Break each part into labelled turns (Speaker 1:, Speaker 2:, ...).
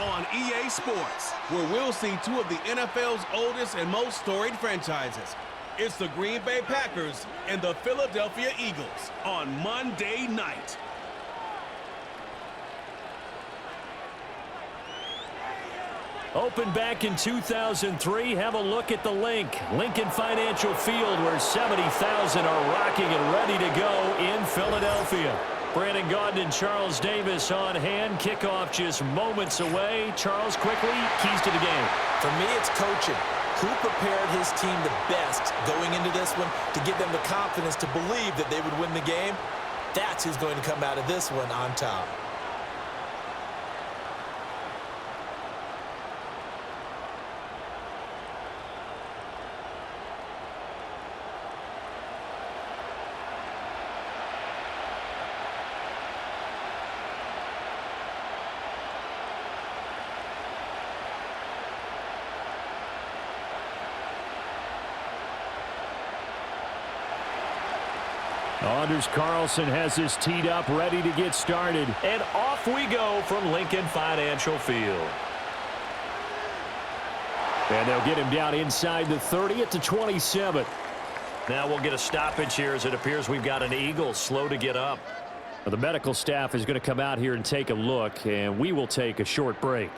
Speaker 1: on EA Sports, where we'll see two of the NFL's oldest and most storied franchises. It's the Green Bay Packers and the Philadelphia Eagles on Monday night.
Speaker 2: Opened back in 2003, have a look at the Lincoln Financial Field, where 70,000 are rocking and ready to go in Philadelphia. Brandon Gaudin and Charles Davis on hand. Kickoff just moments away. Charles, quickly, keys to the game.
Speaker 3: For me, it's coaching. Who prepared his team the best going into this one to give them the confidence to believe that they would win the game? That's who's going to come out of this one on top.
Speaker 2: Anders Carlson has this teed up, ready to get started. And off we go from Lincoln Financial Field. And they'll get him down inside the 30 at the 27. Now we'll get a stoppage here, as it appears we've got an Eagle slow to get up. Well, the medical staff is going to come out here and take a look, and we will take a short break.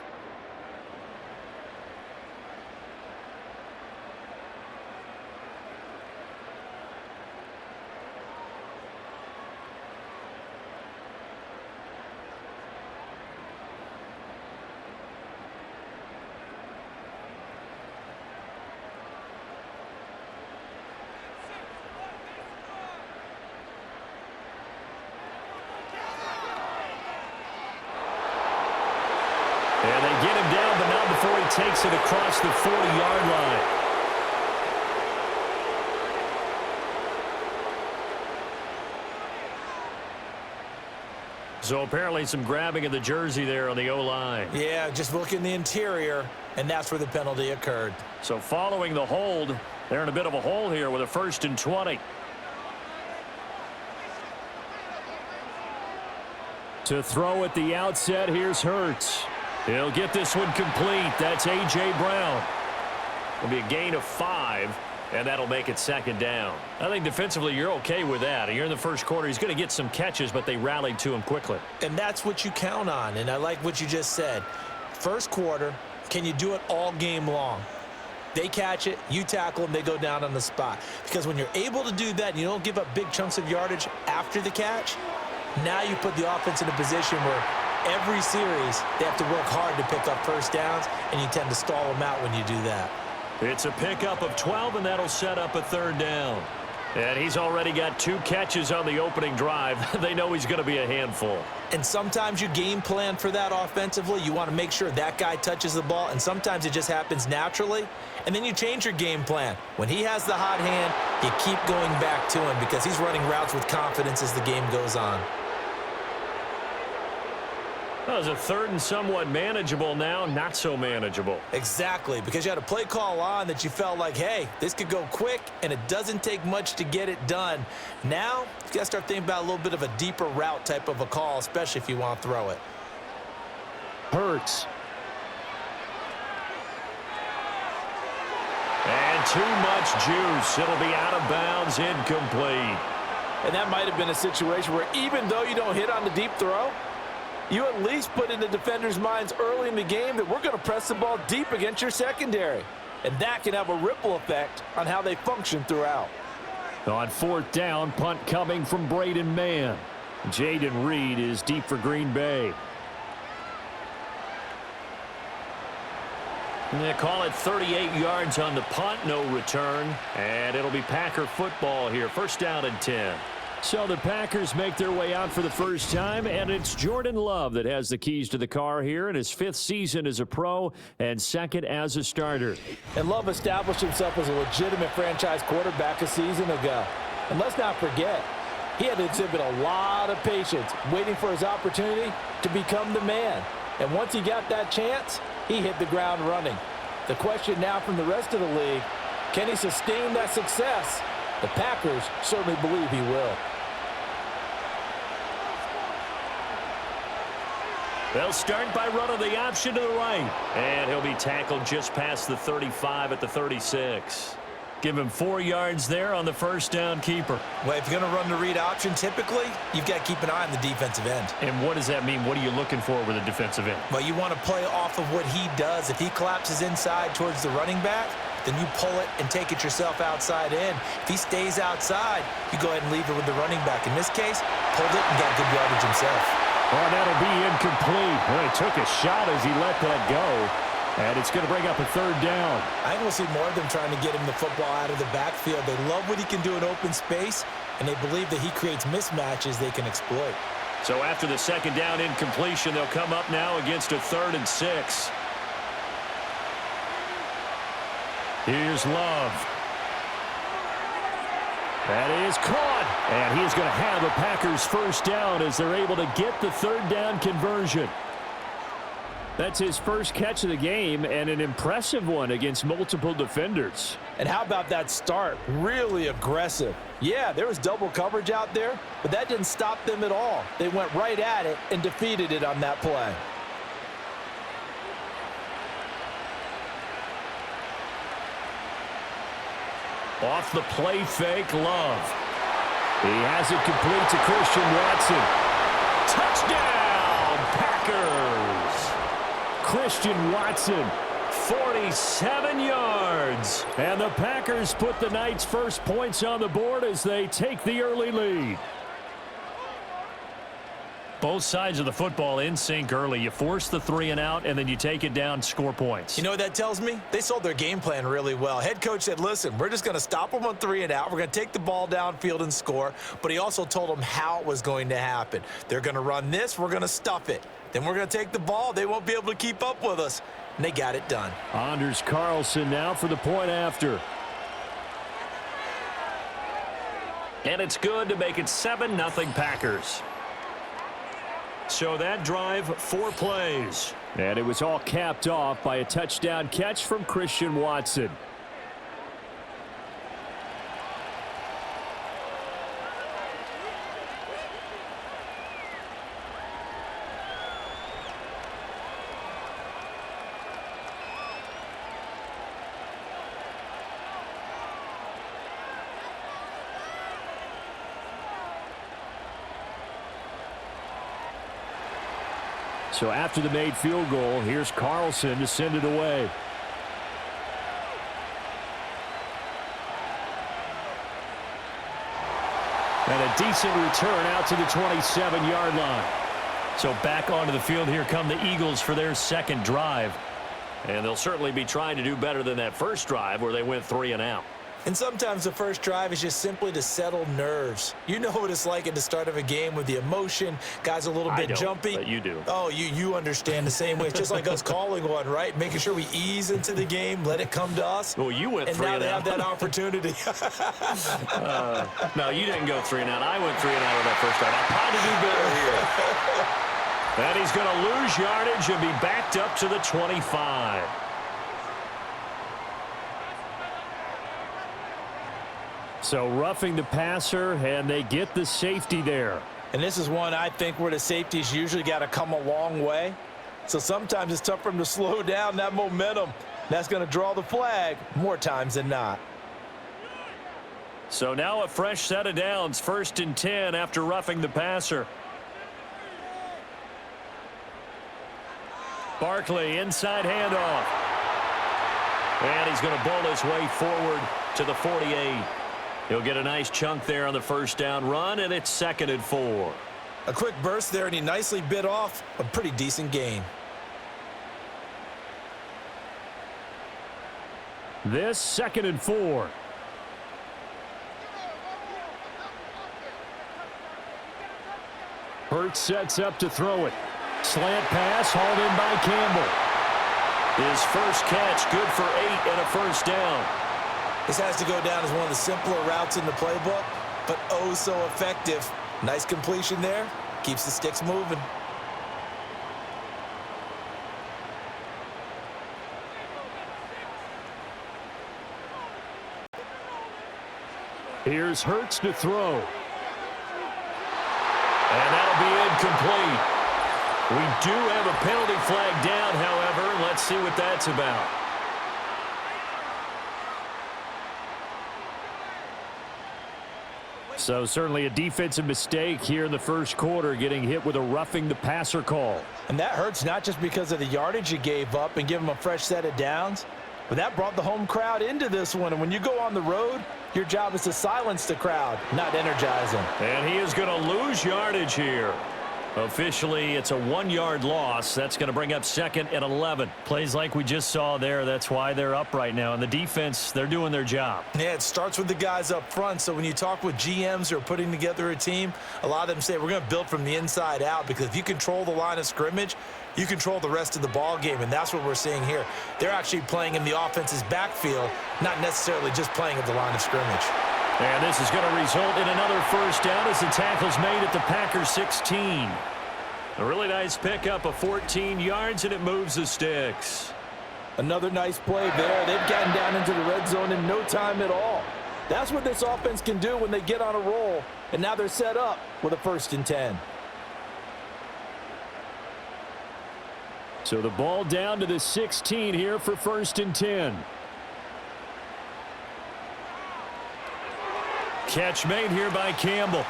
Speaker 2: And they get him down, but not before he takes it across the 40-yard line. So apparently some grabbing of the jersey there on the O-line.
Speaker 3: Yeah, just look in the interior, and that's where the penalty occurred.
Speaker 2: So following the hold, they're in a bit of a hole here with a 1st and 20. To throw at the outset, here's Hurts. He'll get this one complete. That's A.J. Brown. It'll be a gain of 5, and that'll make it 2nd down. I think defensively you're okay with that. You're in the first quarter. He's going to get some catches, but they rallied to him quickly.
Speaker 3: And that's what you count on, and I like what you just said. First quarter, can you do it all game long? They catch it, you tackle them, they go down on the spot. Because when you're able to do that and you don't give up big chunks of yardage after the catch, now you put the offense in a position where every series they have to work hard to pick up first downs, and you tend to stall them out when you do that.
Speaker 2: It's a pickup of 12, and that'll set up a 3rd down. And he's already got 2 catches on the opening drive. They know he's going to be a handful.
Speaker 3: And sometimes you game plan for that offensively. You want to make sure that guy touches the ball, and sometimes it just happens naturally. And then you change your game plan. When he has the hot hand, you keep going back to him because he's running routes with confidence as the game goes on.
Speaker 2: That was a 3rd and somewhat manageable, now not so manageable.
Speaker 3: Exactly, because you had a play call on that you felt like, hey, this could go quick, and it doesn't take much to get it done. Now, you got to start thinking about a little bit of a deeper route type of a call, especially if you want to throw it.
Speaker 2: Hurts. And too much juice. It'll be out of bounds, incomplete.
Speaker 4: And that might have been a situation where even though you don't hit on the deep throw, you at least put in the defenders' minds early in the game that we're going to press the ball deep against your secondary. And that can have a ripple effect on how they function throughout.
Speaker 2: On 4th down, punt coming from Braden Mann. Jaden Reed is deep for Green Bay. And they call it 38 yards on the punt, no return. And it'll be Packer football here. 1st down and 10. So the Packers make their way out for the first time, and it's Jordan Love that has the keys to the car here in his 5th season as a pro and 2nd as a starter.
Speaker 4: And Love established himself as a legitimate franchise quarterback a season ago. And let's not forget, he had to exhibit a lot of patience waiting for his opportunity to become the man. And once he got that chance, he hit the ground running. The question now from the rest of the league, can he sustain that success? The Packers certainly believe he will.
Speaker 2: They'll start by running the option to the right. And he'll be tackled just past the 35 at the 36. Give him 4 yards there on the first down keeper.
Speaker 3: Well, if you're going to run the read option, typically, you've got to keep an eye on the defensive end.
Speaker 2: And what does that mean? What are you looking for with a defensive end?
Speaker 3: Well, you want to play off of what he does. If he collapses inside towards the running back, then you pull it and take it yourself outside in. If he stays outside, you go ahead and leave it with the running back. In this case, pulled it and got good yardage himself.
Speaker 2: Oh, that'll be incomplete. Well, he took a shot as he let that go. And it's going to bring up a third down.
Speaker 3: I think we'll see more of them trying to get him the football out of the backfield. They love what he can do in open space, and they believe that he creates mismatches they can exploit.
Speaker 2: So after the second down incompletion, they'll come up now against a 3rd and 6. Here's Love. That is caught. And he's going to have a Packers first down as they're able to get the 3rd down conversion. That's his first catch of the game, and an impressive one against multiple defenders.
Speaker 4: And how about that start? Really aggressive. Yeah, there was double coverage out there, but that didn't stop them at all. They went right at it and defeated it on that play.
Speaker 2: Off the play fake, Love. He has it complete to Christian Watson. Touchdown, Packers! Christian Watson, 47 yards. And the Packers put the night's first points on the board as they take the early lead. Both sides of the football in sync early. You force the 3 and out, and then you take it down, score points.
Speaker 3: You know what that tells me? They sold their game plan really well. Head coach said, listen, we're just going to stop them on 3 and out. We're going to take the ball downfield and score. But he also told them how it was going to happen. They're going to run this. We're going to stuff it. Then we're going to take the ball. They won't be able to keep up with us. And they got it done.
Speaker 2: Anders Carlson now for the point after. And it's good to make it 7-0 Packers. So that drive, 4 plays. And it was all capped off by a touchdown catch from Christian Watson. So after the made field goal, here's Carlson to send it away. And a decent return out to the 27-yard line. So back onto the field, here come the Eagles for their second drive. And they'll certainly be trying to do better than that first drive where they went 3 and out.
Speaker 3: And sometimes the first drive is just simply to settle nerves. You know what it's like at the start of a game with the emotion. Guys a little bit jumpy.
Speaker 2: But you do.
Speaker 3: Oh, you understand the same way. It's just like us calling one, right? Making sure we ease into the game, let it come to us.
Speaker 2: Well, you went 3 and out.
Speaker 3: And now they have that opportunity.
Speaker 2: No, you didn't go 3 and out. I went 3 and out on that first drive. I'll try to do better here. And he's going to lose yardage and be backed up to the 25. So roughing the passer, and they get the safety there.
Speaker 4: And this is one I think where the safeties usually got to come a long way. So sometimes it's tough for them to slow down that momentum. That's going to draw the flag more times than not.
Speaker 2: So now a fresh set of downs, 1st and 10 after roughing the passer. Barkley, inside handoff. And he's going to bowl his way forward to the 48. He'll get a nice chunk there on the first down run, and it's 2nd and 4.
Speaker 3: A quick burst there, and he nicely bit off a pretty decent gain.
Speaker 2: This 2nd and 4. Hurts sets up to throw it. Slant pass hauled in by Campbell. His first catch, good for 8 and a first down.
Speaker 3: This has to go down as one of the simpler routes in the playbook, but oh so effective. Nice completion there. Keeps the sticks moving.
Speaker 2: Here's Hurts to throw. And that'll be incomplete. We do have a penalty flag down, however. Let's see what that's about. So certainly a defensive mistake here in the first quarter, getting hit with a roughing the passer call.
Speaker 3: And that hurts not just because of the yardage you gave up and give them a fresh set of downs, but that brought the home crowd into this one. And when you go on the road, your job is to silence the crowd, not energize them.
Speaker 2: And he is going to lose yardage here. Officially, it's a 1-yard loss. That's going to bring up 2nd and 11. Plays like we just saw there. That's why they're up right now. And the defense, they're doing their job.
Speaker 3: Yeah, it starts with the guys up front. So when you talk with GMs who are putting together a team, a lot of them say we're going to build from the inside out, because if you control the line of scrimmage, you control the rest of the ball game, and that's what we're seeing here. They're actually playing in the offense's backfield, not necessarily just playing at the line of scrimmage.
Speaker 2: And this is going to result in another first down as the tackle's made at the Packers 16. A really nice pickup of 14 yards, and it moves the sticks.
Speaker 4: Another nice play there. They've gotten down into the red zone in no time at all. That's what this offense can do when they get on a roll, and now they're set up with a 1st and 10.
Speaker 2: So the ball down to the 16 here for 1st and 10. Catch made here by Campbell.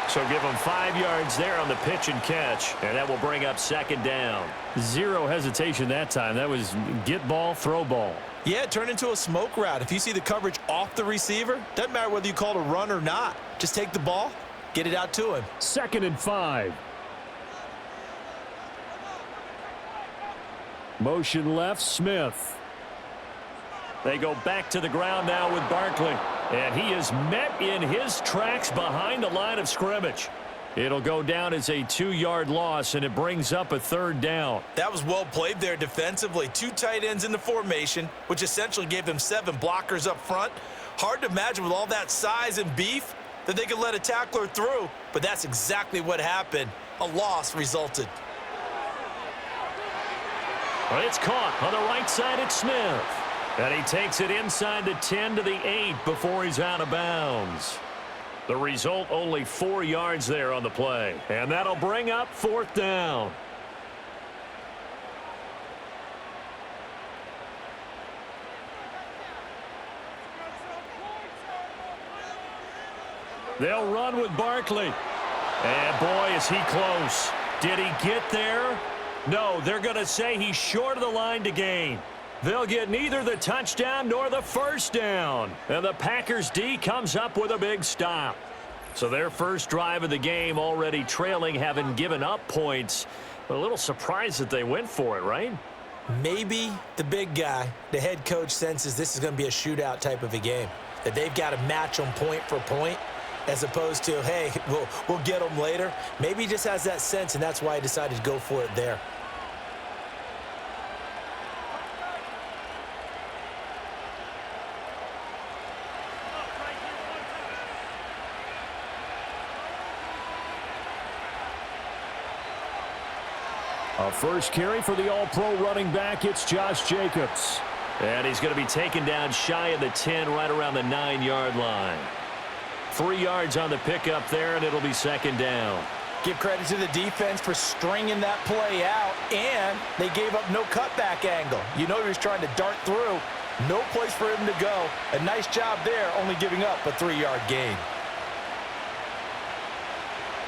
Speaker 2: So give him 5 yards there on the pitch and catch, and that will bring up 2nd down. Zero hesitation that time. That was get ball, throw ball.
Speaker 3: Yeah, turn into a smoke route. If you see the coverage off the receiver, doesn't matter whether you call it a run or not. Just take the ball, get it out to him.
Speaker 2: 2nd and 5. Motion left, Smith. They go back to the ground now with Barkley. And he is met in his tracks behind the line of scrimmage. It'll go down as a 2-yard loss, and it brings up a 3rd down.
Speaker 3: That was well played there defensively. 2 tight ends in the formation, which essentially gave them 7 blockers up front. Hard to imagine with all that size and beef that they could let a tackler through, but that's exactly what happened. A loss resulted.
Speaker 2: Well, it's caught on the right side at Smith. And he takes it inside the 10 to the 8 before he's out of bounds. The result, only 4 yards there on the play. And that'll bring up 4th down. They'll run with Barkley. And boy, is he close. Did he get there? No, they're going to say he's short of the line to gain. They'll get neither the touchdown nor the 1st down. And the Packers D comes up with a big stop. So their first drive of the game already trailing, having given up points. A little surprised that they went for it, right?
Speaker 3: Maybe the big guy, the head coach, senses this is going to be a shootout type of a game. That they've got to match them point for point, as opposed to, hey, we'll get them later. Maybe he just has that sense, and that's why he decided to go for it there.
Speaker 2: A first carry for the all-pro running back. It's Josh Jacobs. And he's going to be taken down shy of the 10, right around the 9-yard line. 3 yards on the pickup there, and it'll be 2nd down.
Speaker 3: Give credit to the defense for stringing that play out, and they gave up no cutback angle. You know he was trying to dart through. No place for him to go. A nice job there, only giving up a 3-yard gain.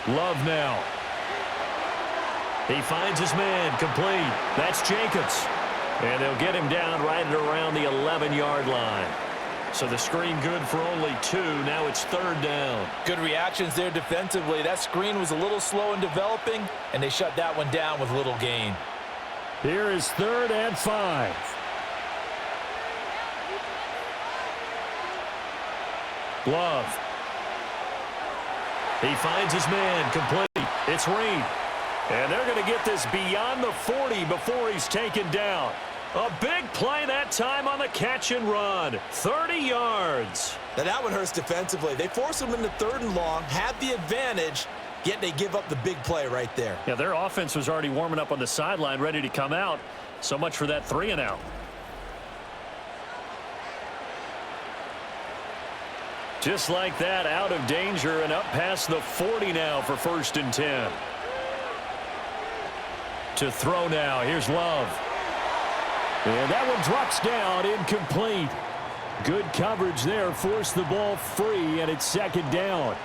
Speaker 2: Love now. He finds his man, complete. That's Jacobs. And they'll get him down right around the 11-yard line. So the screen good for only 2. Now it's 3rd down.
Speaker 3: Good reactions there defensively. That screen was a little slow in developing, and they shut that one down with little gain.
Speaker 2: Here is 3rd and 5. Love. He finds his man, complete. It's Reed. And they're going to get this beyond the 40 before he's taken down. A big play that time on the catch and run. 30 yards.
Speaker 3: Now that one hurts defensively. They force him into 3rd and long, had the advantage, yet they give up the big play right there.
Speaker 2: Yeah, their offense was already warming up on the sideline, ready to come out. So much for that 3 and out. Just like that, out of danger and up past the 40 now for 1st and 10. To throw now. Here's Love. And that one drops down, incomplete. Good coverage there. Forced the ball free, and it's second down.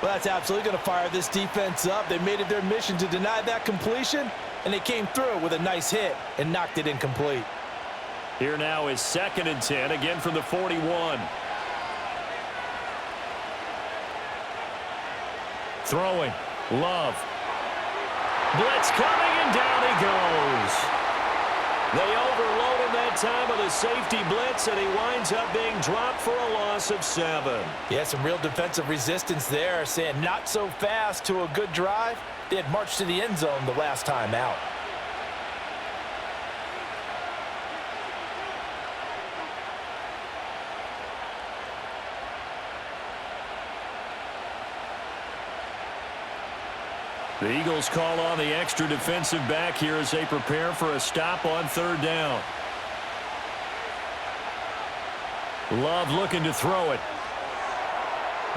Speaker 3: Well, that's absolutely going to fire this defense up. They made it their mission to deny that completion, and they came through with a nice hit and knocked it incomplete.
Speaker 2: Here now is 2nd and 10, again from the 41. Throwing. Love. Blitz coming, and down he goes. They overload him that time with a safety blitz, and he winds up being dropped for a loss of 7.
Speaker 3: Yeah, some real defensive resistance there, saying not so fast to a good drive. They had marched to the end zone the last time out.
Speaker 2: The Eagles call on the extra defensive back here as they prepare for a stop on 3rd down. Love looking to throw it.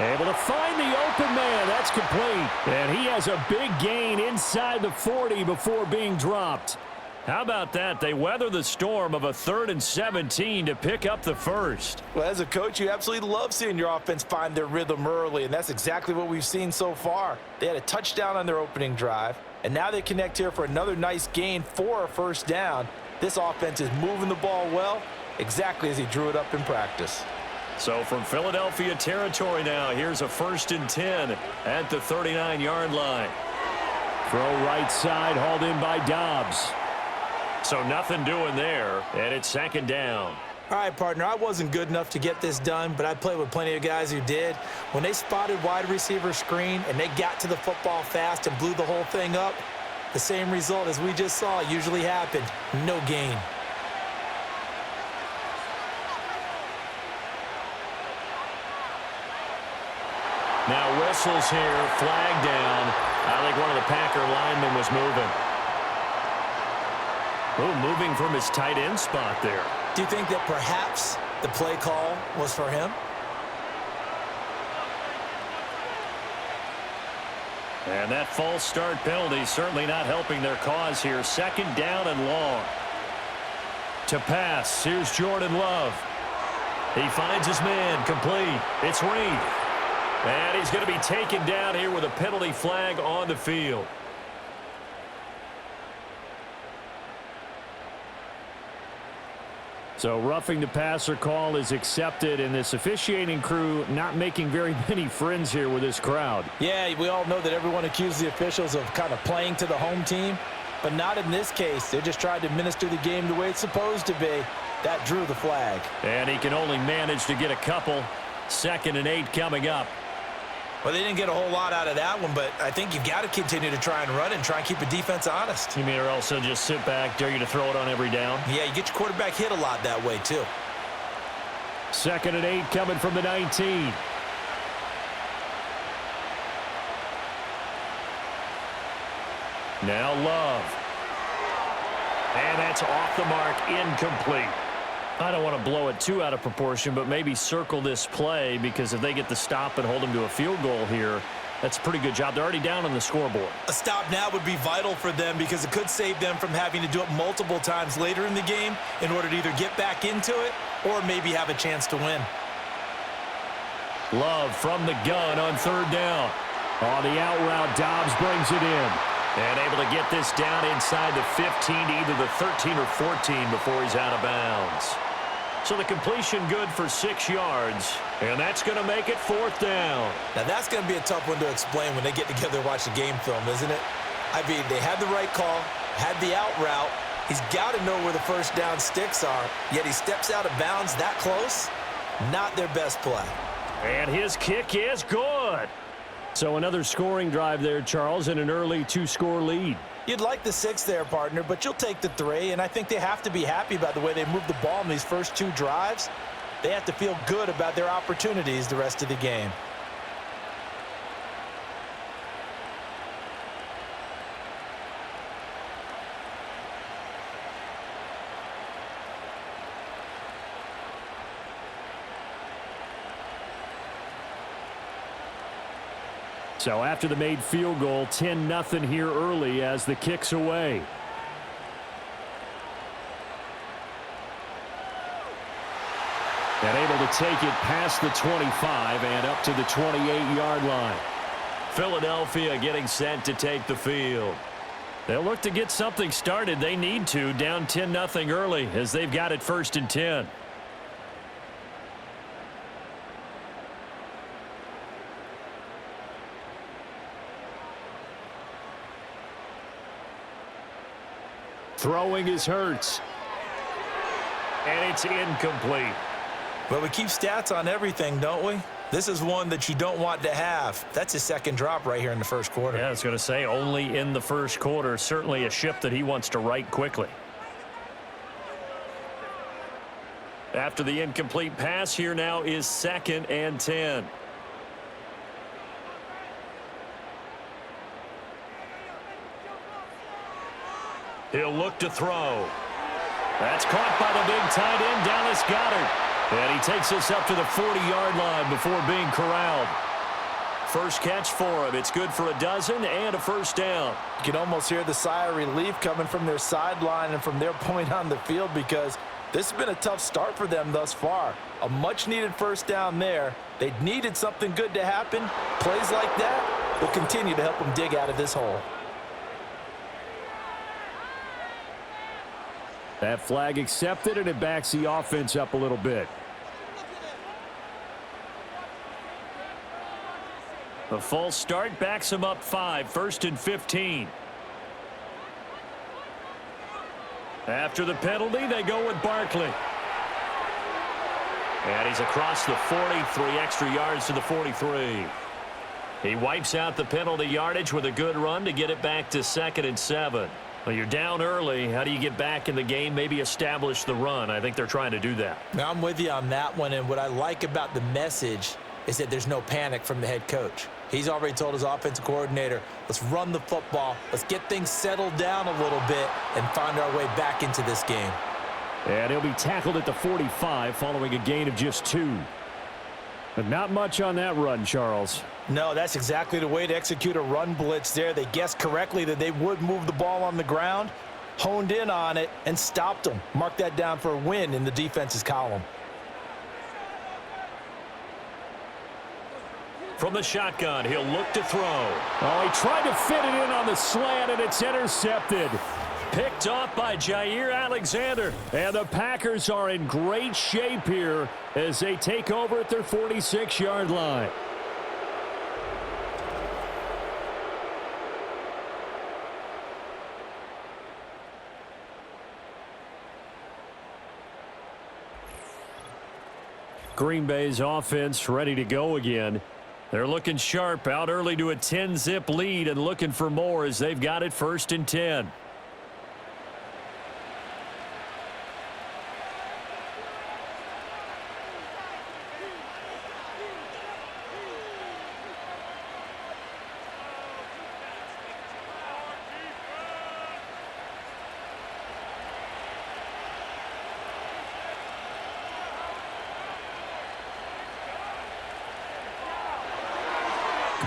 Speaker 2: Able to find the open man. That's complete. And he has a big gain inside the 40 before being dropped. How about that? They weather the storm of a 3rd and 17 to pick up the first.
Speaker 3: Well, as a coach, you absolutely love seeing your offense find their rhythm early, and that's exactly what we've seen so far. They had a touchdown on their opening drive, and now they connect here for another nice gain for a 1st down. This offense is moving the ball well, exactly as he drew it up in practice.
Speaker 2: So from Philadelphia territory now, here's a 1st and 10 at the 39-yard line. Throw right side, hauled in by Dobbs. So nothing doing there, and it's 2nd down.
Speaker 3: All right, partner, I wasn't good enough to get this done, but I played with plenty of guys who did. When they spotted wide receiver screen and they got to the football fast and blew the whole thing up, the same result as we just saw usually happened. No gain.
Speaker 2: Now whistles here, flag down. I think one of the Packer linemen was moving. Oh, moving from his tight end spot there.
Speaker 3: Do you think that perhaps the play call was for him?
Speaker 2: And that false start penalty certainly not helping their cause here. 2nd down and long. To pass, here's Jordan Love. He finds his man, complete. It's Reed. And he's going to be taken down here with a penalty flag on the field. So roughing the passer call is accepted, and this officiating crew not making very many friends here with this crowd.
Speaker 3: Yeah, we all know that everyone accuses the officials of kind of playing to the home team, but not in this case. They're just trying to administer the game the way it's supposed to be. That drew the flag.
Speaker 2: And he can only manage to get a couple. 2nd and 8 coming up.
Speaker 3: Well, they didn't get a whole lot out of that one, but I think you've got to continue to try and run and try and keep a defense honest.
Speaker 2: You mean or also just sit back, dare you to throw it on every down?
Speaker 3: Yeah, you get your quarterback hit a lot that way, too.
Speaker 2: 2nd and 8 coming from the 19. Now Love. And that's off the mark, incomplete. I don't want to blow it too out of proportion, but maybe circle this play, because if they get the stop and hold them to a field goal here, that's a pretty good job. They're already down on the scoreboard.
Speaker 3: A stop now would be vital for them because it could save them from having to do it multiple times later in the game in order to either get back into it or maybe have a chance to win.
Speaker 2: Love from the gun on 3rd down. On the out route, Dobbs brings it in. And able to get this down inside the 15 to either the 13 or 14 before he's out of bounds. So the completion good for 6 yards, and that's going to make it 4th down.
Speaker 3: Now that's going to be a tough one to explain when they get together and watch the game film, isn't it? I mean, they had the right call, had the out route. He's got to know where the 1st down sticks are, yet he steps out of bounds that close. Not their best play.
Speaker 2: And his kick is good. So another scoring drive there, Charles, and an early 2-score lead.
Speaker 3: You'd like the 6 there, partner, but you'll take the 3, and I think they have to be happy about the way they moved the ball in these first 2 drives. They have to feel good about their opportunities the rest of the game.
Speaker 2: So after the made field goal, 10-0 here early as the kick's away. And able to take it past the 25 and up to the 28-yard line. Philadelphia getting set to take the field. They'll look to get something started. They need to, down 10-0 early as they've got it 1st and 10. Throwing is Hurts. And it's incomplete.
Speaker 3: Well, we keep stats on everything, don't we? This is one that you don't want to have. That's his second drop right here in the first quarter.
Speaker 2: Yeah, I was going to say only in the first quarter. Certainly a ship that he wants to right quickly. After the incomplete pass, here now is 2nd and 10. He'll look to throw. That's caught by the big tight end, Dallas Goedert. And he takes us up to the 40-yard line before being corralled. First catch for him. It's good for a dozen and a first down.
Speaker 4: You can almost hear the sigh of relief coming from their sideline and from their point on the field because this has been a tough start for them thus far. A much-needed first down there. They needed something good to happen. Plays like that will continue to help them dig out of this hole.
Speaker 2: That flag accepted, and it backs the offense up a little bit. The false start backs him up 5, 1st and 15. After the penalty, they go with Barkley. And he's across the 40, 3 extra yards to the 43. He wipes out the penalty yardage with a good run to get it back to 2nd and 7. Well, you're down early. How do you get back in the game, maybe establish the run? I think they're trying to do that.
Speaker 3: Now, I'm with you on that one, and what I like about the message is that there's no panic from the head coach. He's already told his offensive coordinator, let's run the football, let's get things settled down a little bit and find our way back into this game.
Speaker 2: And he'll be tackled at the 45 following a gain of just 2. But not much on that run, Charles.
Speaker 4: No, that's exactly the way to execute a run blitz there. They guessed correctly that they would move the ball on the ground, honed in on it, and stopped them. Mark that down for a win in the defense's column.
Speaker 2: From the shotgun, he'll look to throw. Oh, he tried to fit it in on the slant, and it's intercepted. Picked off by Jair Alexander. And the Packers are in great shape here as they take over at their 46-yard line. Green Bay's offense ready to go again. They're looking sharp, out early to a 10-zip lead and looking for more as they've got it 1st and 10.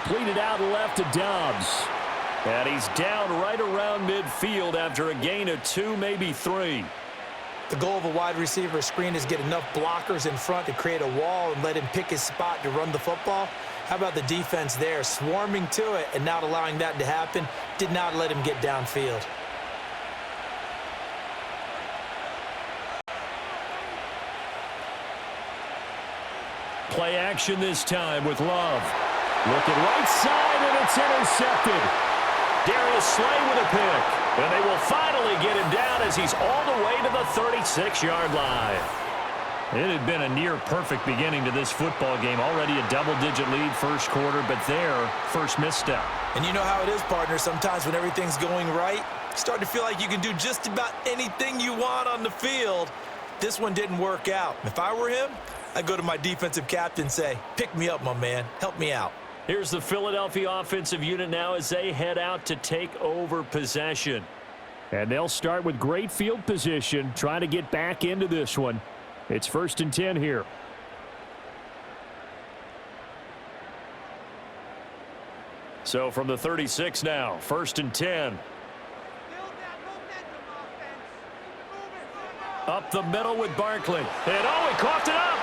Speaker 2: Completed out left to Dobbs. And he's down right around midfield after a gain of 2, maybe 3.
Speaker 3: The goal of a wide receiver screen is get enough blockers in front to create a wall and let him pick his spot to run the football. How about the defense there, swarming to it and not allowing that to happen? Did not let him get downfield.
Speaker 2: Play action this time with Love. Looking right side, and it's intercepted. Darius Slay with a pick. And they will finally get him down as he's all the way to the 36-yard line. It had been a near-perfect beginning to this football game. Already a double-digit lead first quarter, but their first misstep.
Speaker 3: And you know how it is, partner. Sometimes when everything's going right, you start to feel like you can do just about anything you want on the field. This one didn't work out. If I were him, I'd go to my defensive captain and say, pick me up, my man. Help me out.
Speaker 2: Here's the Philadelphia offensive unit now as they head out to take over possession. And they'll start with great field position, trying to get back into this one. It's 1st and 10 here. So from the 36 now, 1st and 10. Up the middle with Barkley. And oh, he coughed it up.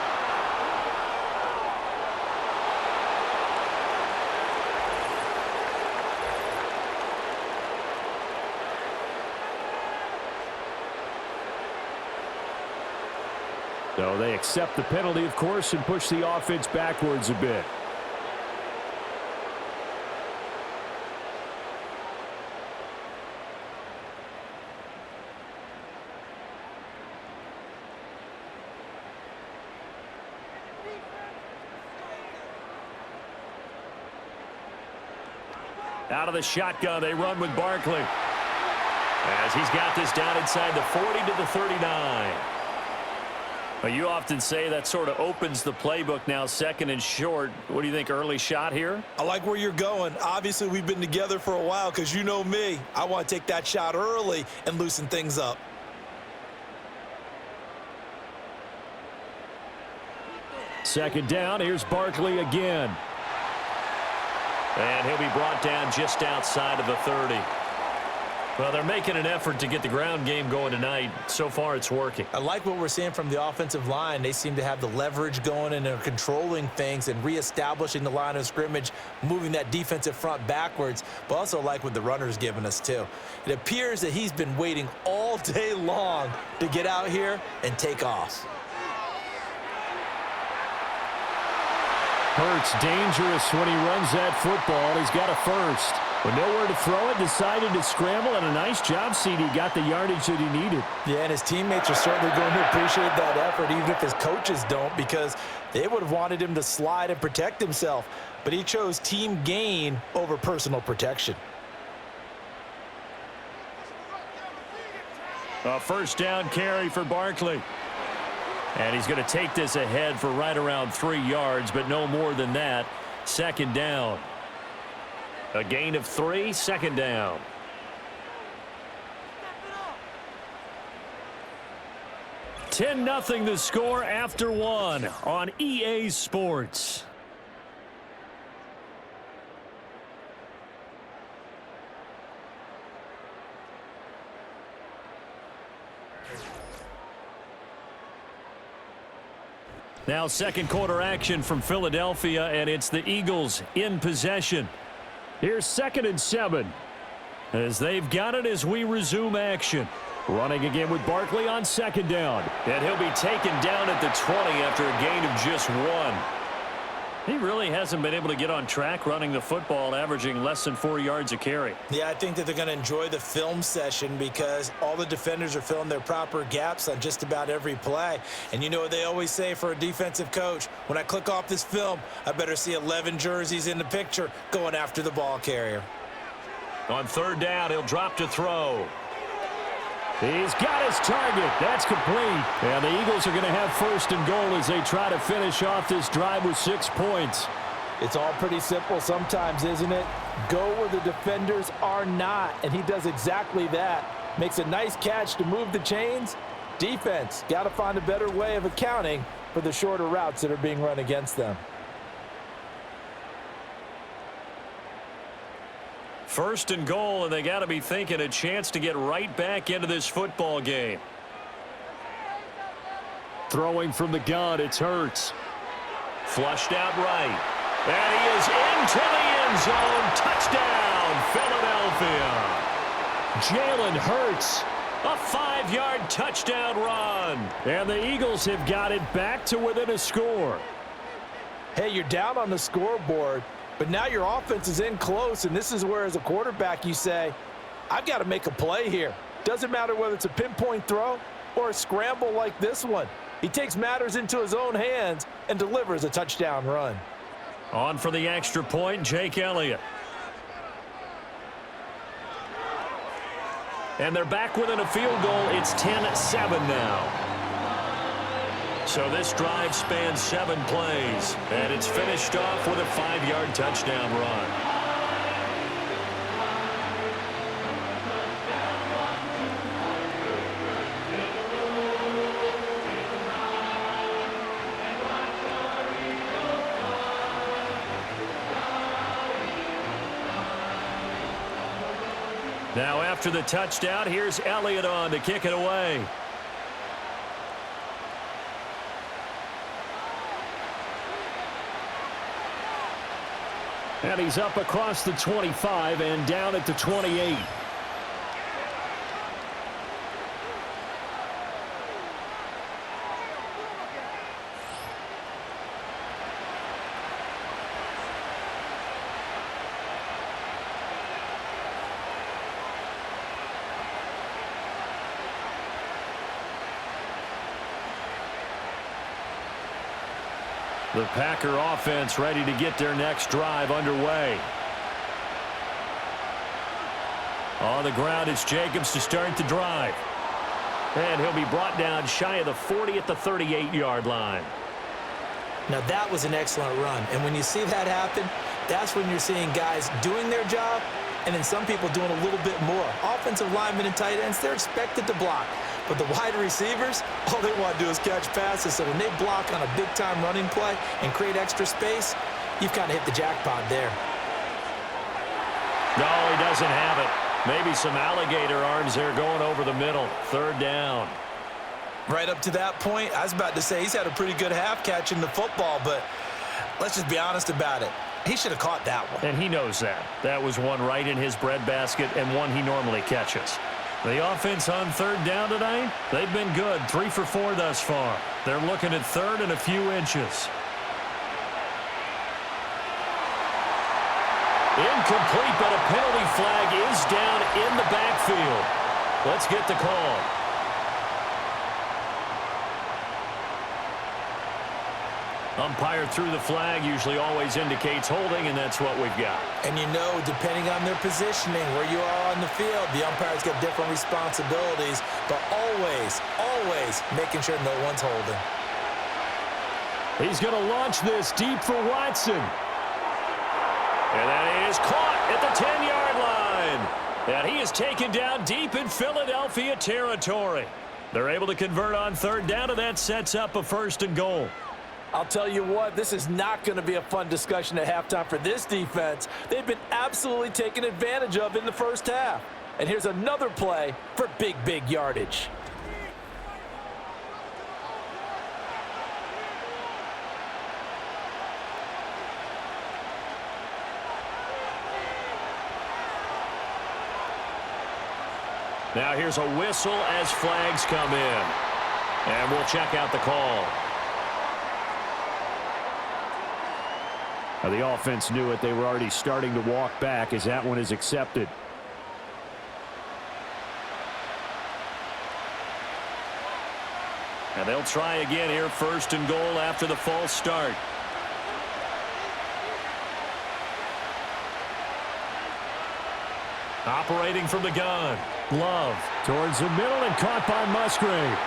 Speaker 2: So they accept the penalty, of course, and push the offense backwards a bit. Out of the shotgun, they run with Barkley. As he's got this down inside the 40 to the 39. Well, you often say that sort of opens the playbook now, 2nd and short. What do you think, early shot here?
Speaker 3: I like where you're going. Obviously, we've been together for a while because you know me. I want to take that shot early and loosen things up.
Speaker 2: Second down, here's Barkley again. And he'll be brought down just outside of the 30. Well, they're making an effort to get the ground game going tonight. So far, it's working.
Speaker 3: I like what we're seeing from the offensive line. They seem to have the leverage going and they're controlling things and reestablishing the line of scrimmage, moving that defensive front backwards, but also like what the runner's giving us, too. It appears that he's been waiting all day long to get out here and take off.
Speaker 2: Hurts dangerous when he runs that football. He's got a first. With nowhere to throw it, decided to scramble, and a nice job, CD. Got the yardage that he needed.
Speaker 3: Yeah, and his teammates are certainly going to appreciate that effort, even if his coaches don't, because they would have wanted him to slide and protect himself. But he chose team gain over personal protection.
Speaker 2: A first down carry for Barkley. And he's going to take this ahead for right around 3 yards, but no more than that. 2nd down. A gain of 3, 2nd down. $10-0 the score after 1 on EA Sports. Now 2nd quarter action from Philadelphia, and it's the Eagles in possession. Here's 2nd and 7 as they've got it as we resume action. Running again with Barkley on 2nd down. And he'll be taken down at the 20 after a gain of just 1. He really hasn't been able to get on track running the football, averaging less than 4 yards a carry.
Speaker 3: Yeah, I think that they're going to enjoy the film session because all the defenders are filling their proper gaps on just about every play. And you know what they always say for a defensive coach? When I click off this film, I better see 11 jerseys in the picture going after the ball carrier.
Speaker 2: On 3rd down, he'll drop to throw. He's got his target. That's complete. And the Eagles are going to have 1st and goal as they try to finish off this drive with 6 points.
Speaker 4: It's all pretty simple sometimes, isn't it? Go where the defenders are not, and he does exactly that. Makes a nice catch to move the chains. Defense, got to find a better way of accounting for the shorter routes that are being run against them.
Speaker 2: 1st and goal, and they got to be thinking a chance to get right back into this football game. Throwing from the gun, it's Hurts. Flushed out right. And he is into the end zone. Touchdown, Philadelphia. Jalen Hurts, a 5-yard touchdown run. And the Eagles have got it back to within a score.
Speaker 4: Hey, you're down on the scoreboard, but now your offense is in close, and this is where, as a quarterback, you say, I've got to make a play here. Doesn't matter whether it's a pinpoint throw or a scramble like this one. He takes matters into his own hands and delivers a touchdown run.
Speaker 2: On for the extra point, Jake Elliott. And they're back within a field goal. It's 10-7 now. So this drive spans 7 plays, and it's finished off with a 5-yard touchdown run. Now after the touchdown, here's Elliott on to kick it away. And he's up across the 25 and down at the 28. The Packer offense ready to get their next drive underway. On the ground, it's Jacobs to start the drive. And he'll be brought down shy of the 40 at the 38-yard line.
Speaker 3: Now, that was an excellent run. And when you see that happen, that's when you're seeing guys doing their job and then some people doing a little bit more. Offensive linemen and tight ends, they're expected to block. But the wide receivers, all they want to do is catch passes. So when they block on a big-time running play and create extra space, you've kind of hit the jackpot there.
Speaker 2: No, he doesn't have it. Maybe some alligator arms there going over the middle. Third down.
Speaker 3: Right up to that point, I was about to say he's had a pretty good half catching the football, but let's just be honest about it. He should have caught that one.
Speaker 2: And he knows that. That was one right in his breadbasket and one he normally catches. The offense on third down tonight, they've been good. 3 for 4 thus far. They're looking at third and a few inches. Incomplete, but a penalty flag is down in the backfield. Let's get the call. Umpire threw the flag, usually always indicates holding, and that's what we've got.
Speaker 3: And you know, depending on their positioning, where you are on the field, the umpires get different responsibilities, but always making sure no one's holding.
Speaker 2: He's going to launch this deep for Watson. And that is caught at the 10-yard line. And he is taken down deep in Philadelphia territory. They're able to convert on third down, and that sets up a 1st and goal.
Speaker 4: I'll tell you what, this is not going to be a fun discussion at halftime for this defense. They've been absolutely taken advantage of in the first half. And here's another play for big yardage.
Speaker 2: Now here's a whistle as flags come in. And we'll check out the call. Now the offense knew it. They were already starting to walk back as that one is accepted. And they'll try again here. 1st and goal after the false start. Operating from the gun. Love towards the middle and caught by Musgrave.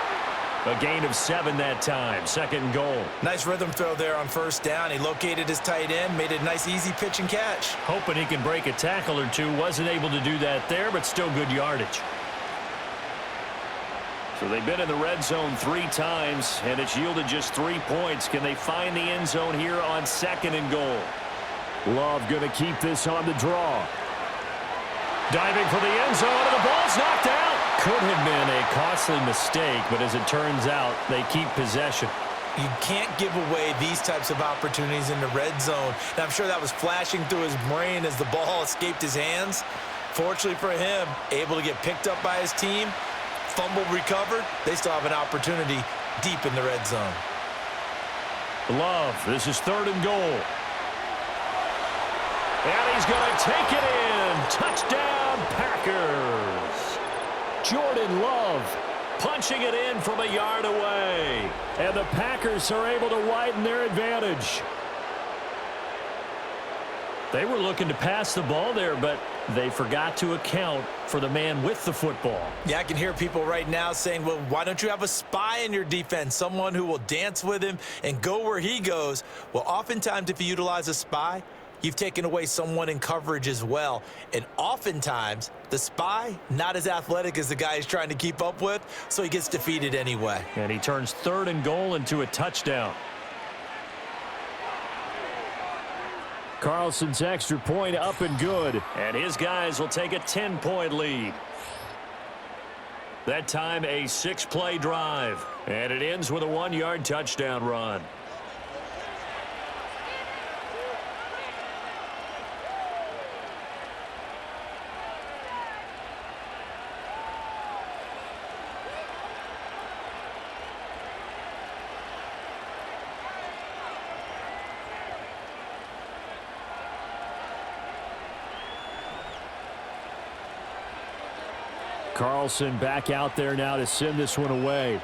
Speaker 2: A gain of 7 that time. 2nd and goal.
Speaker 3: Nice rhythm throw there on 1st down. He located his tight end, made it a nice easy pitch and catch.
Speaker 2: Hoping he can break a tackle or two. Wasn't able to do that there, but still good yardage. So they've been in the red zone 3 times, and it's yielded just 3 points. Can they find the end zone here on 2nd and goal? Love going to keep this on the draw. Diving for the end zone, and the ball's knocked out. Could have been a costly mistake, but as it turns out, they keep possession.
Speaker 3: You can't give away these types of opportunities in the red zone. And I'm sure that was flashing through his brain as the ball escaped his hands. Fortunately for him, able to get picked up by his team, fumble recovered. They still have an opportunity deep in the red zone.
Speaker 2: Love, this is 3rd and goal. And he's going to take it in. Touchdown, Packers. Jordan Love punching it in from a yard away. And the Packers are able to widen their advantage. They were looking to pass the ball there, but they forgot to account for the man with the football.
Speaker 3: Yeah, I can hear people right now saying, well, why don't you have a spy in your defense, someone who will dance with him and go where he goes? Well, oftentimes if you utilize a spy, you've taken away someone in coverage as well. And oftentimes, the spy, not as athletic as the guy he's trying to keep up with, so he gets defeated anyway.
Speaker 2: And he turns 3rd and goal into a touchdown. Carlson's extra point up and good. And his guys will take a 10-point lead. That time a 6-play drive. And it ends with a 1-yard touchdown run. Carlson back out there now to send this one away.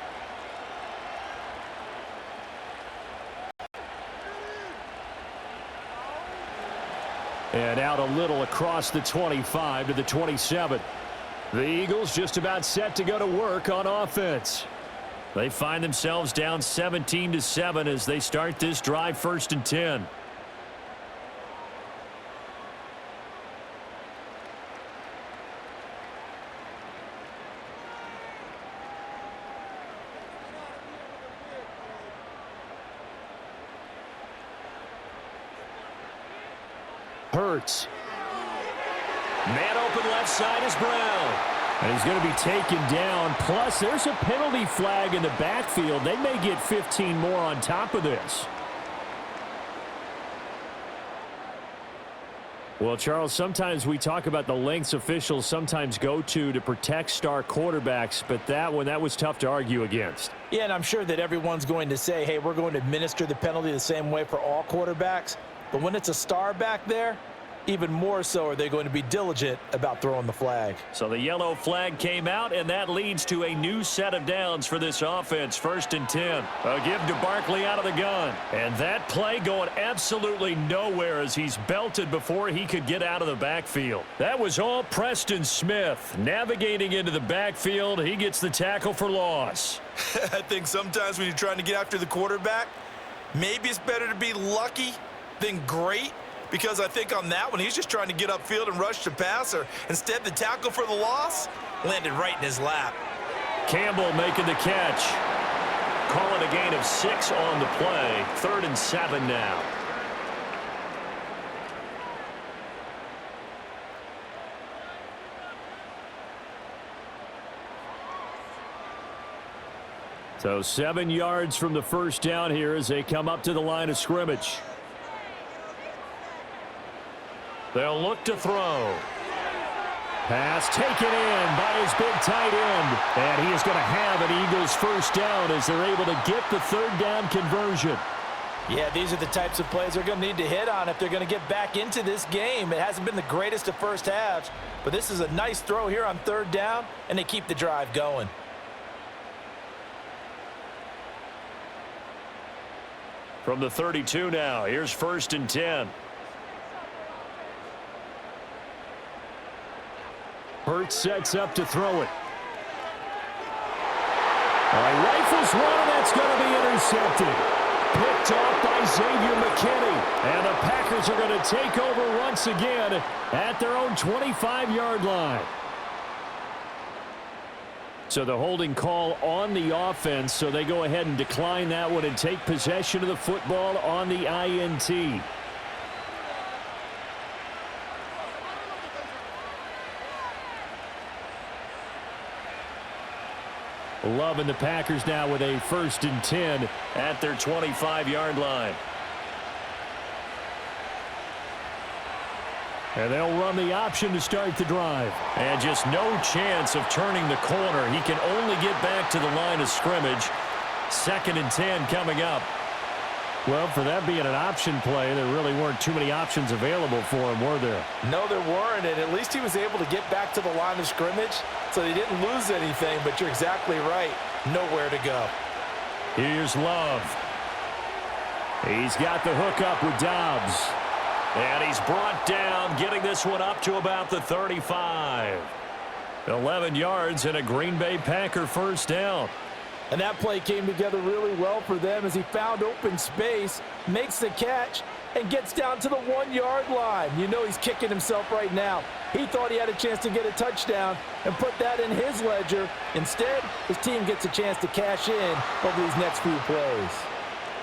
Speaker 2: And out a little across the 25 to the 27. The Eagles just about set to go to work on offense. They find themselves down 17-7 as they start this drive, 1st and 10. Hurts. Man open left side is Brown. And he's going to be taken down. Plus, there's a penalty flag in the backfield. They may get 15 more on top of this. Well, Charles, sometimes we talk about the lengths officials sometimes go to protect star quarterbacks, but that was tough to argue against.
Speaker 3: Yeah, and I'm sure that everyone's going to say, hey, we're going to administer the penalty the same way for all quarterbacks. But when it's a star back there, even more so are they going to be diligent about throwing the flag.
Speaker 2: So the yellow flag came out, and that leads to a new set of downs for this offense. 1st and 10. A give to Barkley out of the gun. And that play going absolutely nowhere as he's belted before he could get out of the backfield. That was all Preston Smith. Navigating into the backfield, he gets the tackle for loss.
Speaker 3: I think sometimes when you're trying to get after the quarterback, maybe it's better to be lucky than great, because I think on that one he's just trying to get upfield and rush the passer. Instead, the tackle for the loss landed right in his lap.
Speaker 2: Campbell making the catch. Call it a gain of 6 on the play. 3rd and 7 now. So 7 yards from the first down here as they come up to the line of scrimmage. They'll look to throw. Pass taken in by his big tight end. And he is going to have an Eagles first down as they're able to get the 3rd down conversion.
Speaker 3: Yeah, these are the types of plays they're going to need to hit on if they're going to get back into this game. It hasn't been the greatest of first halves, but this is a nice throw here on 3rd down, and they keep the drive going.
Speaker 2: From the 32 now, here's 1st and 10. Hurts sets up to throw it. Rifles one, and that's going to be intercepted. Picked off by Xavier McKinney. And the Packers are going to take over once again at their own 25-yard line. So the holding call on the offense, so they go ahead and decline that one and take possession of the football on the INT. Love and the Packers now with a 1st and 10 at their 25-yard line. And they'll run the option to start the drive. And just no chance of turning the corner. He can only get back to the line of scrimmage. 2nd and 10 coming up. Well, for that being an option play, there really weren't too many options available for him, were there?
Speaker 3: No, there weren't, and at least he was able to get back to the line of scrimmage, so they didn't lose anything, but you're exactly right. Nowhere to go.
Speaker 2: Here's Love. He's got the hook up with Dobbs. And he's brought down, getting this one up to about the 35. 11 yards and a Green Bay Packer first down.
Speaker 4: And that play came together really well for them as he found open space, makes the catch, and gets down to the 1-yard line. You know he's kicking himself right now. He thought he had a chance to get a touchdown and put that in his ledger. Instead, his team gets a chance to cash in over these next few plays.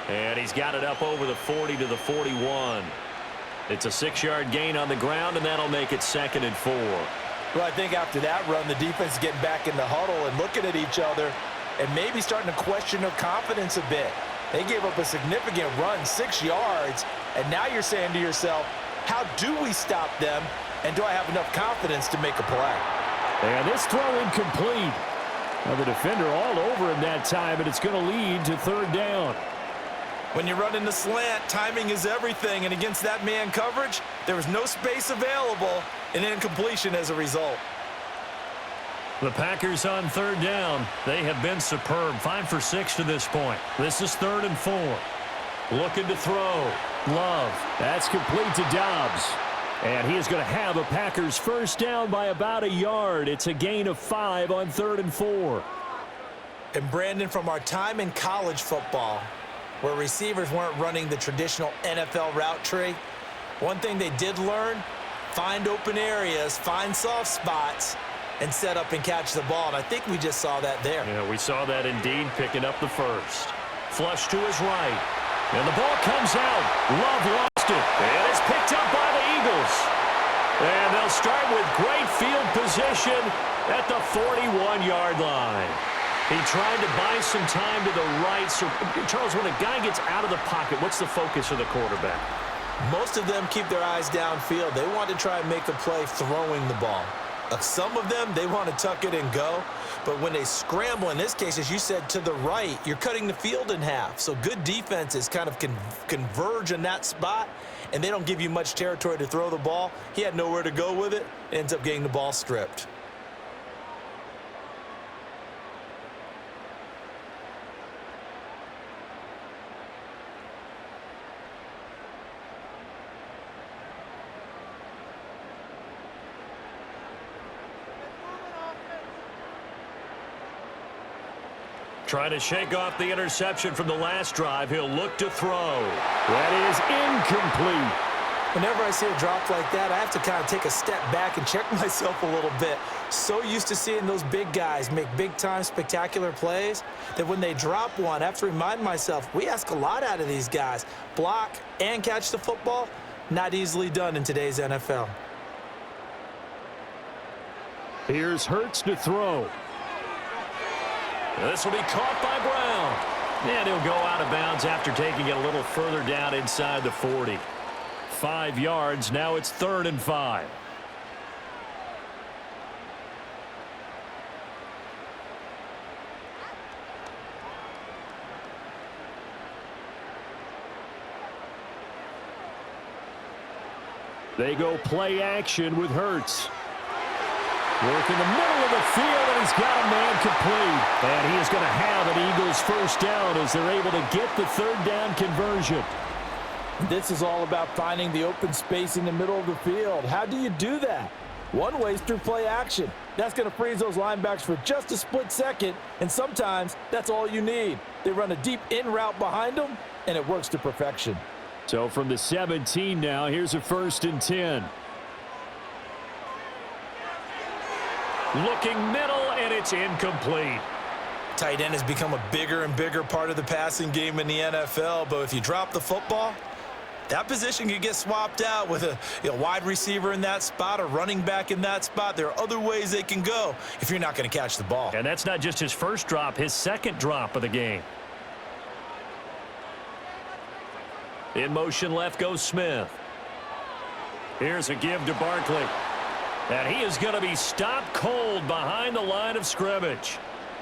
Speaker 2: And he's got it up over the 40 to the 41. It's a 6-yard gain on the ground, and that'll make it 2nd and 4.
Speaker 3: Well, I think after that run, the defense is getting back in the huddle and looking at each other and maybe starting to question their confidence a bit. They gave up a significant run, 6 yards, and now you're saying to yourself, how do we stop them, and do I have enough confidence to make a play?
Speaker 2: And this throw incomplete. Now the defender all over him that time, and it's going to lead to 3rd down.
Speaker 3: When you're running the slant, timing is everything, and against that man coverage, there was no space available, and incompletion as a result.
Speaker 2: The Packers on 3rd down. They have been superb. 5 for 6 to this point. This is 3rd and 4. Looking to throw. Love. That's complete to Dobbs. And he is going to have a Packers first down by about a yard. It's a gain of 5 on 3rd and 4.
Speaker 3: And Brandon, from our time in college football, where receivers weren't running the traditional NFL route tree, one thing they did learn, find open areas, find soft spots, and set up and catch the ball. And I think we just saw that there.
Speaker 2: Yeah, we saw that indeed, picking up the first. Flush to his right. And the ball comes out. Love lost it. And it's picked up by the Eagles. And they'll start with great field position at the 41-yard line. He tried to buy some time to the right. So, Charles, when a guy gets out of the pocket, what's the focus of the quarterback?
Speaker 3: Most of them keep their eyes downfield. They want to try and make a play throwing the ball. Some of them, they want to tuck it and go. But when they scramble, in this case, as you said, to the right, you're cutting the field in half. So good defenses kind of converge in that spot, and they don't give you much territory to throw the ball. He had nowhere to go with it. Ends up getting the ball stripped.
Speaker 2: Trying to shake off the interception from the last drive. He'll look to throw. That is incomplete.
Speaker 3: Whenever I see a drop like that, I have to kind of take a step back and check myself a little bit. So used to seeing those big guys make big-time spectacular plays that when they drop one, I have to remind myself, we ask a lot out of these guys. Block and catch the football, not easily done in today's NFL.
Speaker 2: Here's Hurts to throw. This will be caught by Brown. And he'll go out of bounds after taking it a little further down inside the 40. 5 yards. Now it's 3rd and 5. They go play action with Hurts. Work in the middle of the field, and he's got a man complete. And he is going to have an Eagles first down as they're able to get the 3rd down conversion.
Speaker 4: This is all about finding the open space in the middle of the field. How do you do that? One way is through play action. That's going to freeze those linebackers for just a split second, and sometimes that's all you need. They run a deep in route behind them, and it works to perfection.
Speaker 2: So from the 17 now, here's a 1st and 10. Looking middle, and it's incomplete.
Speaker 3: Tight end has become a bigger and bigger part of the passing game in the NFL, but if you drop the football, that position can get swapped out with a wide receiver in that spot, a running back in that spot. There are other ways they can go if you're not going to catch the ball.
Speaker 2: And that's not just his first drop, his second drop of the game. In motion left goes Smith. Here's a give to Barkley. And he is going to be stopped cold behind the line of scrimmage.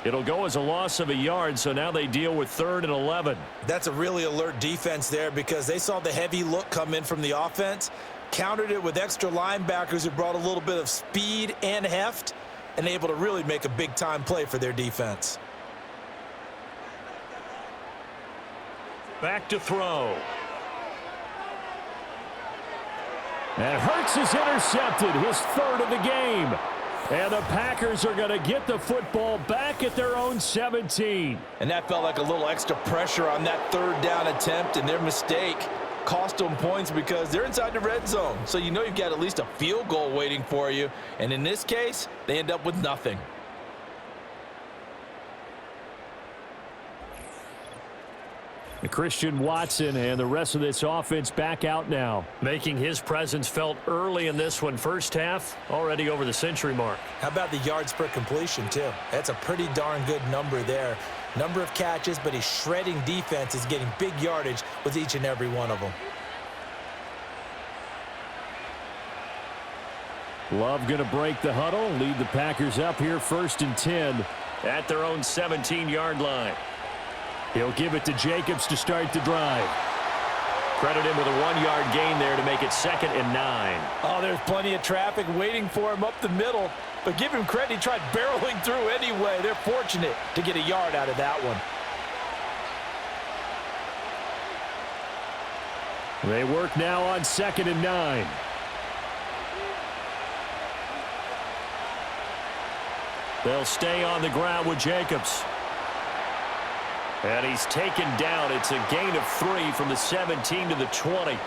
Speaker 2: It'll go as a loss of a yard, so now they deal with 3rd and 11.
Speaker 3: That's a really alert defense there because they saw the heavy look come in from the offense, countered it with extra linebackers who brought a little bit of speed and heft, and able to really make a big-time play for their defense.
Speaker 2: Back to throw. And Hurts is intercepted, his 3rd of the game. And the Packers are going to get the football back at their own 17.
Speaker 3: And that felt like a little extra pressure on that 3rd down attempt, and their mistake cost them points because they're inside the red zone. So you know you've got at least a field goal waiting for you. And in this case, they end up with nothing.
Speaker 2: Christian Watson and the rest of this offense back out now, making his presence felt early in this one. First half, already over the century mark.
Speaker 3: How about the yards per completion, too? That's a pretty darn good number there. Number of catches, but he's shredding defense, is getting big yardage with each and every one of them.
Speaker 2: Love going to break the huddle, lead the Packers up here 1st and 10 at their own 17-yard line. He'll give it to Jacobs to start the drive. Credit him with a 1-yard gain there to make it 2nd and 9.
Speaker 4: Oh, there's plenty of traffic waiting for him up the middle. But give him credit, he tried barreling through anyway. They're fortunate to get a yard out of that one.
Speaker 2: They work now on 2nd and 9. They'll stay on the ground with Jacobs. And he's taken down. It's a gain of 3 from the 17 to the 20.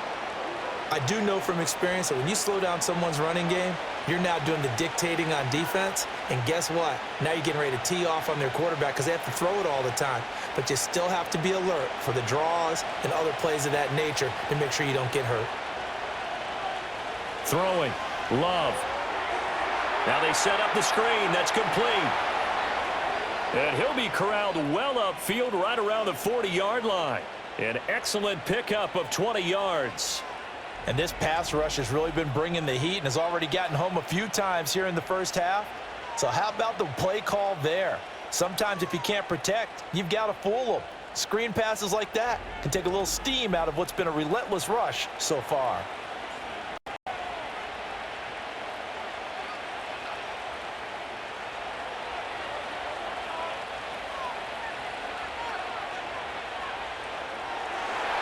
Speaker 3: I do know from experience that when you slow down someone's running game, you're now doing the dictating on defense. And guess what? Now you're getting ready to tee off on their quarterback because they have to throw it all the time. But you still have to be alert for the draws and other plays of that nature to make sure you don't get hurt.
Speaker 2: Throwing. Love. Now they set up the screen. That's complete. And he'll be corralled well upfield right around the 40-yard line. An excellent pickup of 20 yards.
Speaker 4: And this pass rush has really been bringing the heat and has already gotten home a few times here in the first half. So how about the play call there? Sometimes if you can't protect, you've got to fool them. Screen passes like that can take a little steam out of what's been a relentless rush so far.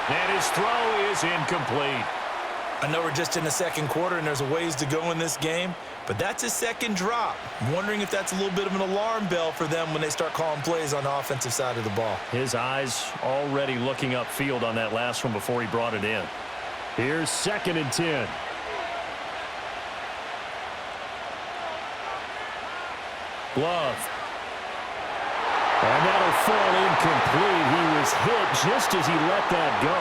Speaker 2: And his throw is incomplete.
Speaker 3: I know we're just in the second quarter and there's a ways to go in this game, but that's his second drop. I'm wondering if that's a little bit of an alarm bell for them when they start calling plays on the offensive side of the ball.
Speaker 2: His eyes already looking upfield on that last one before he brought it in. Here's 2nd and 10. Glove. And that'll fall incomplete. He was hit just as he let that go.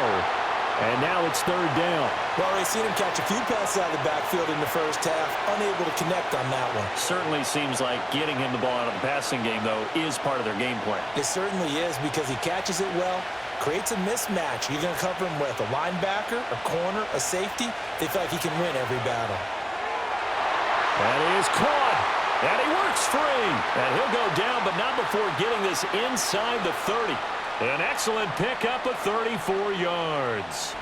Speaker 2: And now it's 3rd down.
Speaker 3: Well, we've seen him catch a few passes out of the backfield in the first half, unable to connect on that one.
Speaker 2: Certainly seems like getting him the ball out of the passing game, though, is part of their game plan.
Speaker 3: It certainly is because he catches it well, creates a mismatch. You're going to cover him with a linebacker, a corner, a safety. They feel like he can win every battle.
Speaker 2: That is caught. And he works free. And he'll go down, but not before getting this inside the 30. An excellent pickup of 34 yards.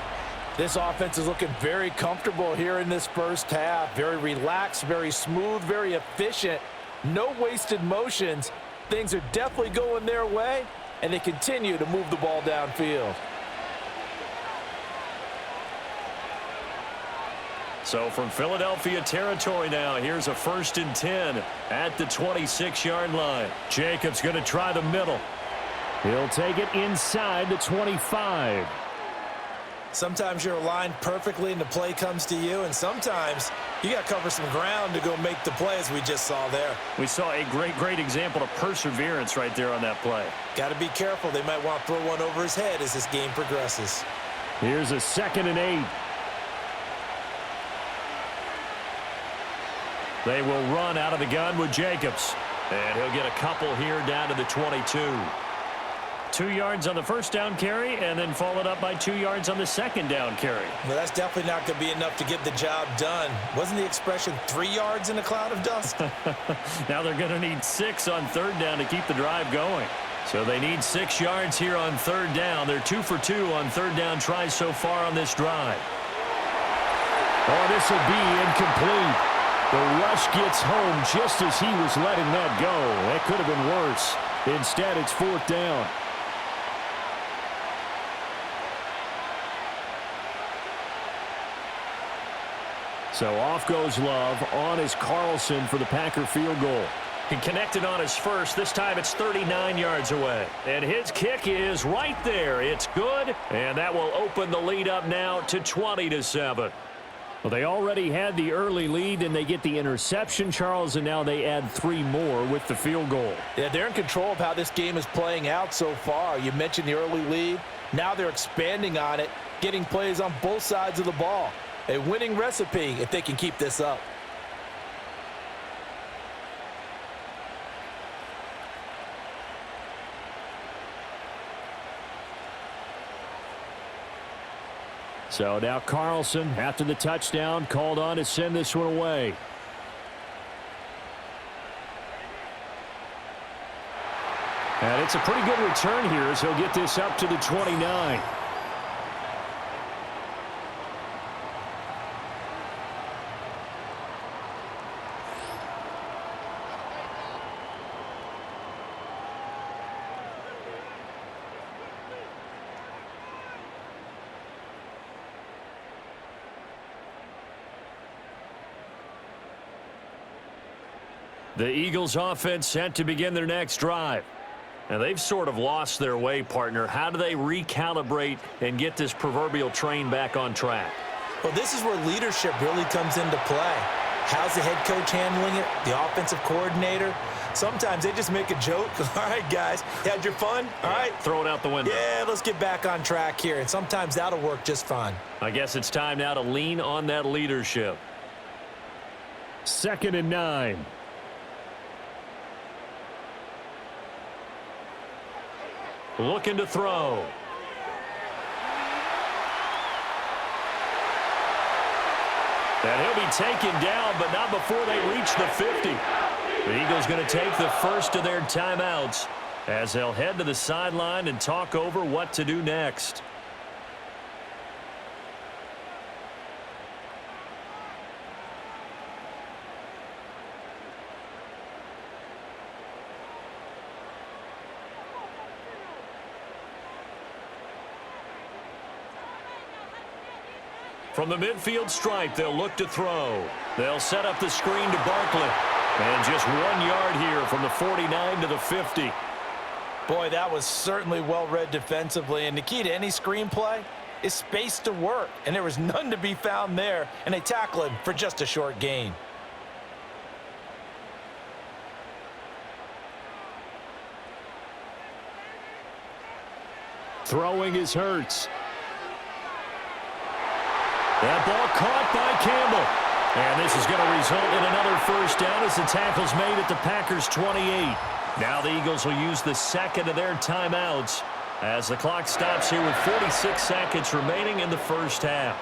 Speaker 4: This offense is looking very comfortable here in this first half. Very relaxed, very smooth, very efficient. No wasted motions. Things are definitely going their way, and they continue to move the ball downfield.
Speaker 2: So from Philadelphia territory now, here's a 1st and 10 at the 26-yard line. Jacobs going to try the middle. He'll take it inside the 25.
Speaker 3: Sometimes you're aligned perfectly and the play comes to you, and sometimes you got to cover some ground to go make the play, as we just saw there.
Speaker 2: We saw a great example of perseverance right there on that play.
Speaker 3: Got to be careful. They might want to throw one over his head as this game progresses.
Speaker 2: Here's a 2nd and 8. They will run out of the gun with Jacobs. And he'll get a couple here down to the 22. 2 yards on the first down carry, and then followed up by 2 yards on the second down carry.
Speaker 3: Well, that's definitely not going to be enough to get the job done. Wasn't the expression 3 yards in a cloud of dust?
Speaker 2: Now they're going to need 6 on 3rd down to keep the drive going. So they need 6 yards here on 3rd down. They're 2 for 2 on 3rd down tries so far on this drive. Oh, this will be incomplete. The rush gets home just as he was letting that go. That could have been worse. Instead, it's 4th down. So off goes Love. On is Carlson for the Packer field goal. He connected on his first. This time it's 39 yards away. And his kick is right there. It's good. And that will open the lead up now to 20-7. Well, they already had the early lead, and they get the interception, Charles, and now they add 3 more with the field goal.
Speaker 4: Yeah, they're in control of how this game is playing out so far. You mentioned the early lead. Now they're expanding on it, getting plays on both sides of the ball. A winning recipe if they can keep this up.
Speaker 2: So now Carlson, after the touchdown, called on to send this one away. And it's a pretty good return here as he'll get this up to the 29. The Eagles offense set to begin their next drive. And they've sort of lost their way, partner. How do they recalibrate and get this proverbial train back on track?
Speaker 3: Well, this is where leadership really comes into play. How's the head coach handling it? The offensive coordinator? Sometimes they just make a joke. All right, guys, you had your fun? All right.
Speaker 2: Throw it out the window.
Speaker 3: Yeah, let's get back on track here. And sometimes that'll work just fine.
Speaker 2: I guess it's time now to lean on that leadership. 2nd and 9. Looking to throw. And he'll be taken down, but not before they reach the 50. The Eagles going to take the first of their timeouts as they'll head to the sideline and talk over what to do next. From the midfield stripe, they'll look to throw. They'll set up the screen to Barkley. And just 1 yard here from the 49 to the 50.
Speaker 4: Boy, that was certainly well read defensively. And the key to any screenplay is space to work. And there was none to be found there. And they tackle him for just a short gain.
Speaker 2: Throwing is Hurts. That ball caught by Campbell. And this is going to result in another first down as the tackle's made at the Packers' 28. Now the Eagles will use the second of their timeouts as the clock stops here with 46 seconds remaining in the first half.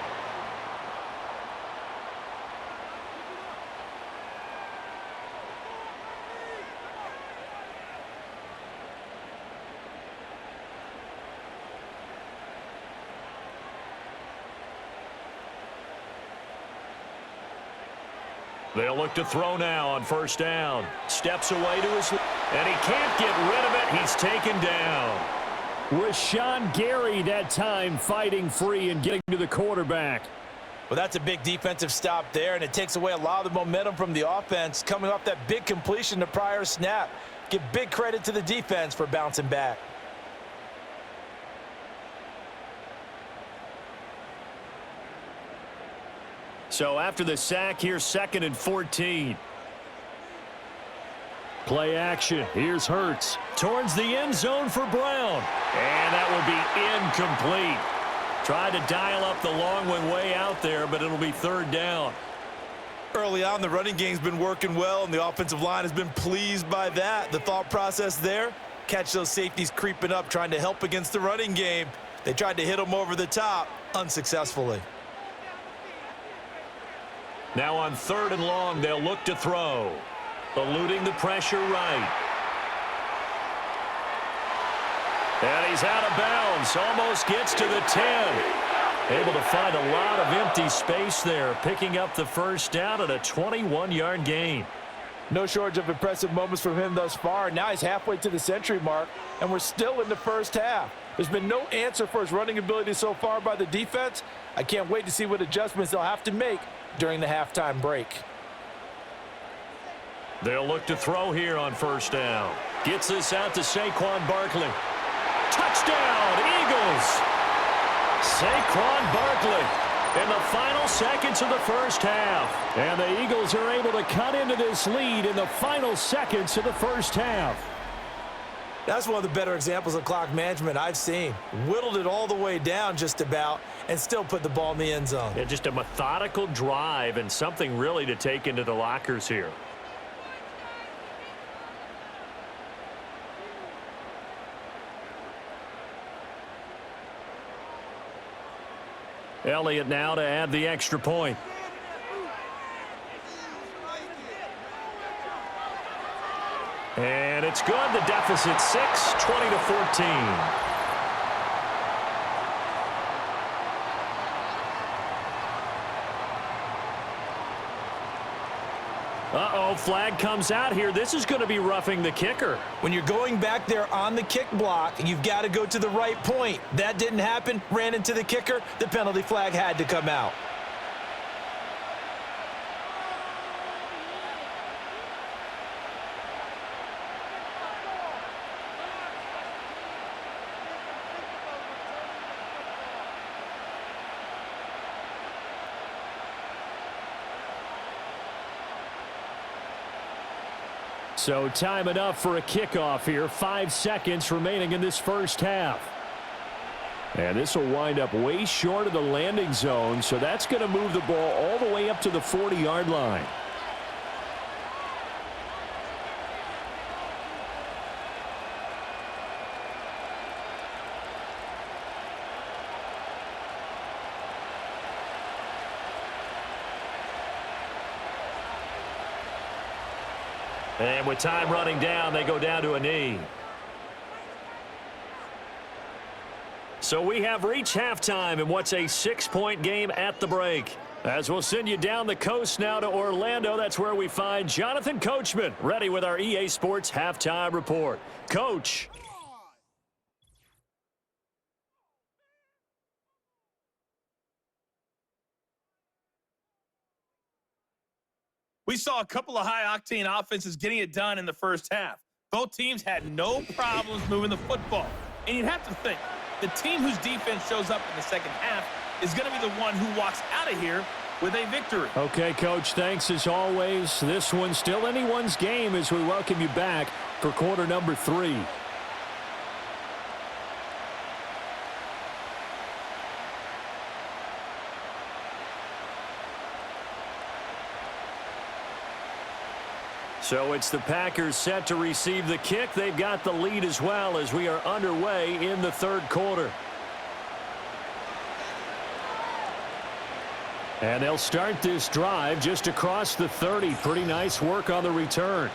Speaker 2: They'll look to throw now on first down. Steps away to his left, and he can't get rid of it. He's taken down. Rashawn Gary that time fighting free and getting to the quarterback.
Speaker 4: Well, that's a big defensive stop there, and it takes away a lot of the momentum from the offense coming off that big completion the prior snap. Give big credit to the defense for bouncing back.
Speaker 2: So after the sack, here's 2nd and 14. Play action. Here's Hurts. Towards the end zone for Brown. And that will be incomplete. Tried to dial up the long one way out there, but it'll be 3rd down.
Speaker 3: Early on, the running game's been working well, and the offensive line has been pleased by that. The thought process there, catch those safeties creeping up, trying to help against the running game. They tried to hit them over the top, unsuccessfully.
Speaker 2: Now on 3rd and long, they'll look to throw. Eluding the pressure right. And he's out of bounds. Almost gets to the 10. Able to find a lot of empty space there, picking up the first down at a 21-yard gain.
Speaker 4: No shortage of impressive moments from him thus far. Now he's halfway to the century mark, and we're still in the first half. There's been no answer for his running ability so far by the defense. I can't wait to see what adjustments they'll have to make during the halftime break.
Speaker 2: They'll look to throw here on first down. Gets this out to Saquon Barkley. Touchdown, Eagles! Saquon Barkley in the final seconds of the first half. And the Eagles are able to cut into this lead in the final seconds of the first half.
Speaker 3: That's one of the better examples of clock management I've seen. Whittled it all the way down just about and still put the ball in the end zone.
Speaker 2: Yeah, just a methodical drive and something really to take into the lockers here. Elliott now to add the extra point. And it's good. The deficit 6, 20-14. Uh-oh, flag comes out here. This is going to be roughing the kicker.
Speaker 3: When you're going back there on the kick block, you've got to go to the right point. That didn't happen. Ran into the kicker. The penalty flag had to come out.
Speaker 2: So time enough for a kickoff here. 5 seconds remaining in this first half. And this will wind up way short of the landing zone, so that's going to move the ball all the way up to the 40-yard line. And with time running down, they go down to a knee. So we have reached halftime in what's a 6-point game at the break. As we'll send you down the coast now to Orlando, that's where we find Jonathan Coachman ready with our EA Sports Halftime Report. Coach.
Speaker 5: We saw a couple of high-octane offenses getting it done in the first half. Both teams had no problems moving the football. And you'd have to think, the team whose defense shows up in the second half is going to be the one who walks out of here with a victory.
Speaker 2: Okay, Coach, thanks as always. This one's still anyone's game as we welcome you back for quarter number 3. So it's the Packers set to receive the kick. They've got the lead as well as we are underway in the third quarter. And they'll start this drive just across the 30. Pretty nice work on the return.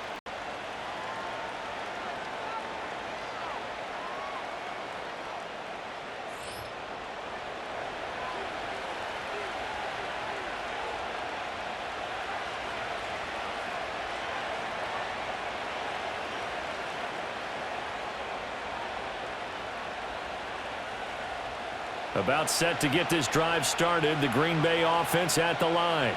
Speaker 2: About set to get this drive started, the Green Bay offense at the line.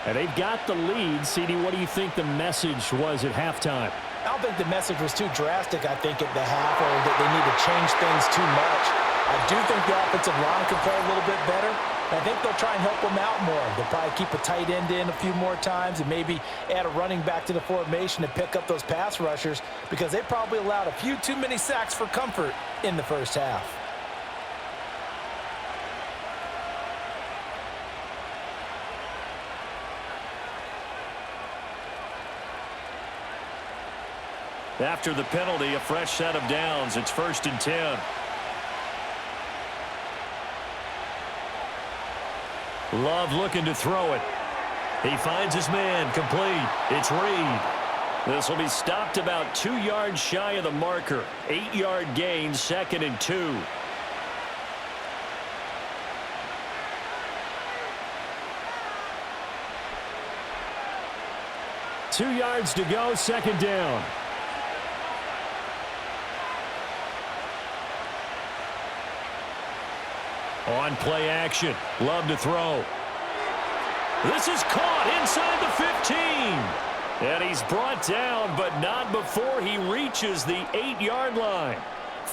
Speaker 2: And they've got the lead. CD, what do you think the message was at halftime?
Speaker 3: I don't think the message was too drastic, I think, at the half, or that they need to change things too much. I do think the offensive line can play a little bit better. I think they'll try and help them out more. They'll probably keep a tight end in a few more times and maybe add a running back to the formation and pick up those pass rushers because they probably allowed a few too many sacks for comfort in the first half.
Speaker 2: After the penalty, a fresh set of downs. It's 1st and 10. Love looking to throw it. He finds his man complete. It's Reed. This will be stopped about 2 yards shy of the marker. 8-yard gain, 2nd and 2. Two yards to go, 2nd down. On play action. Love to throw. This is caught inside the 15. And he's brought down, but not before he reaches the 8-yard line.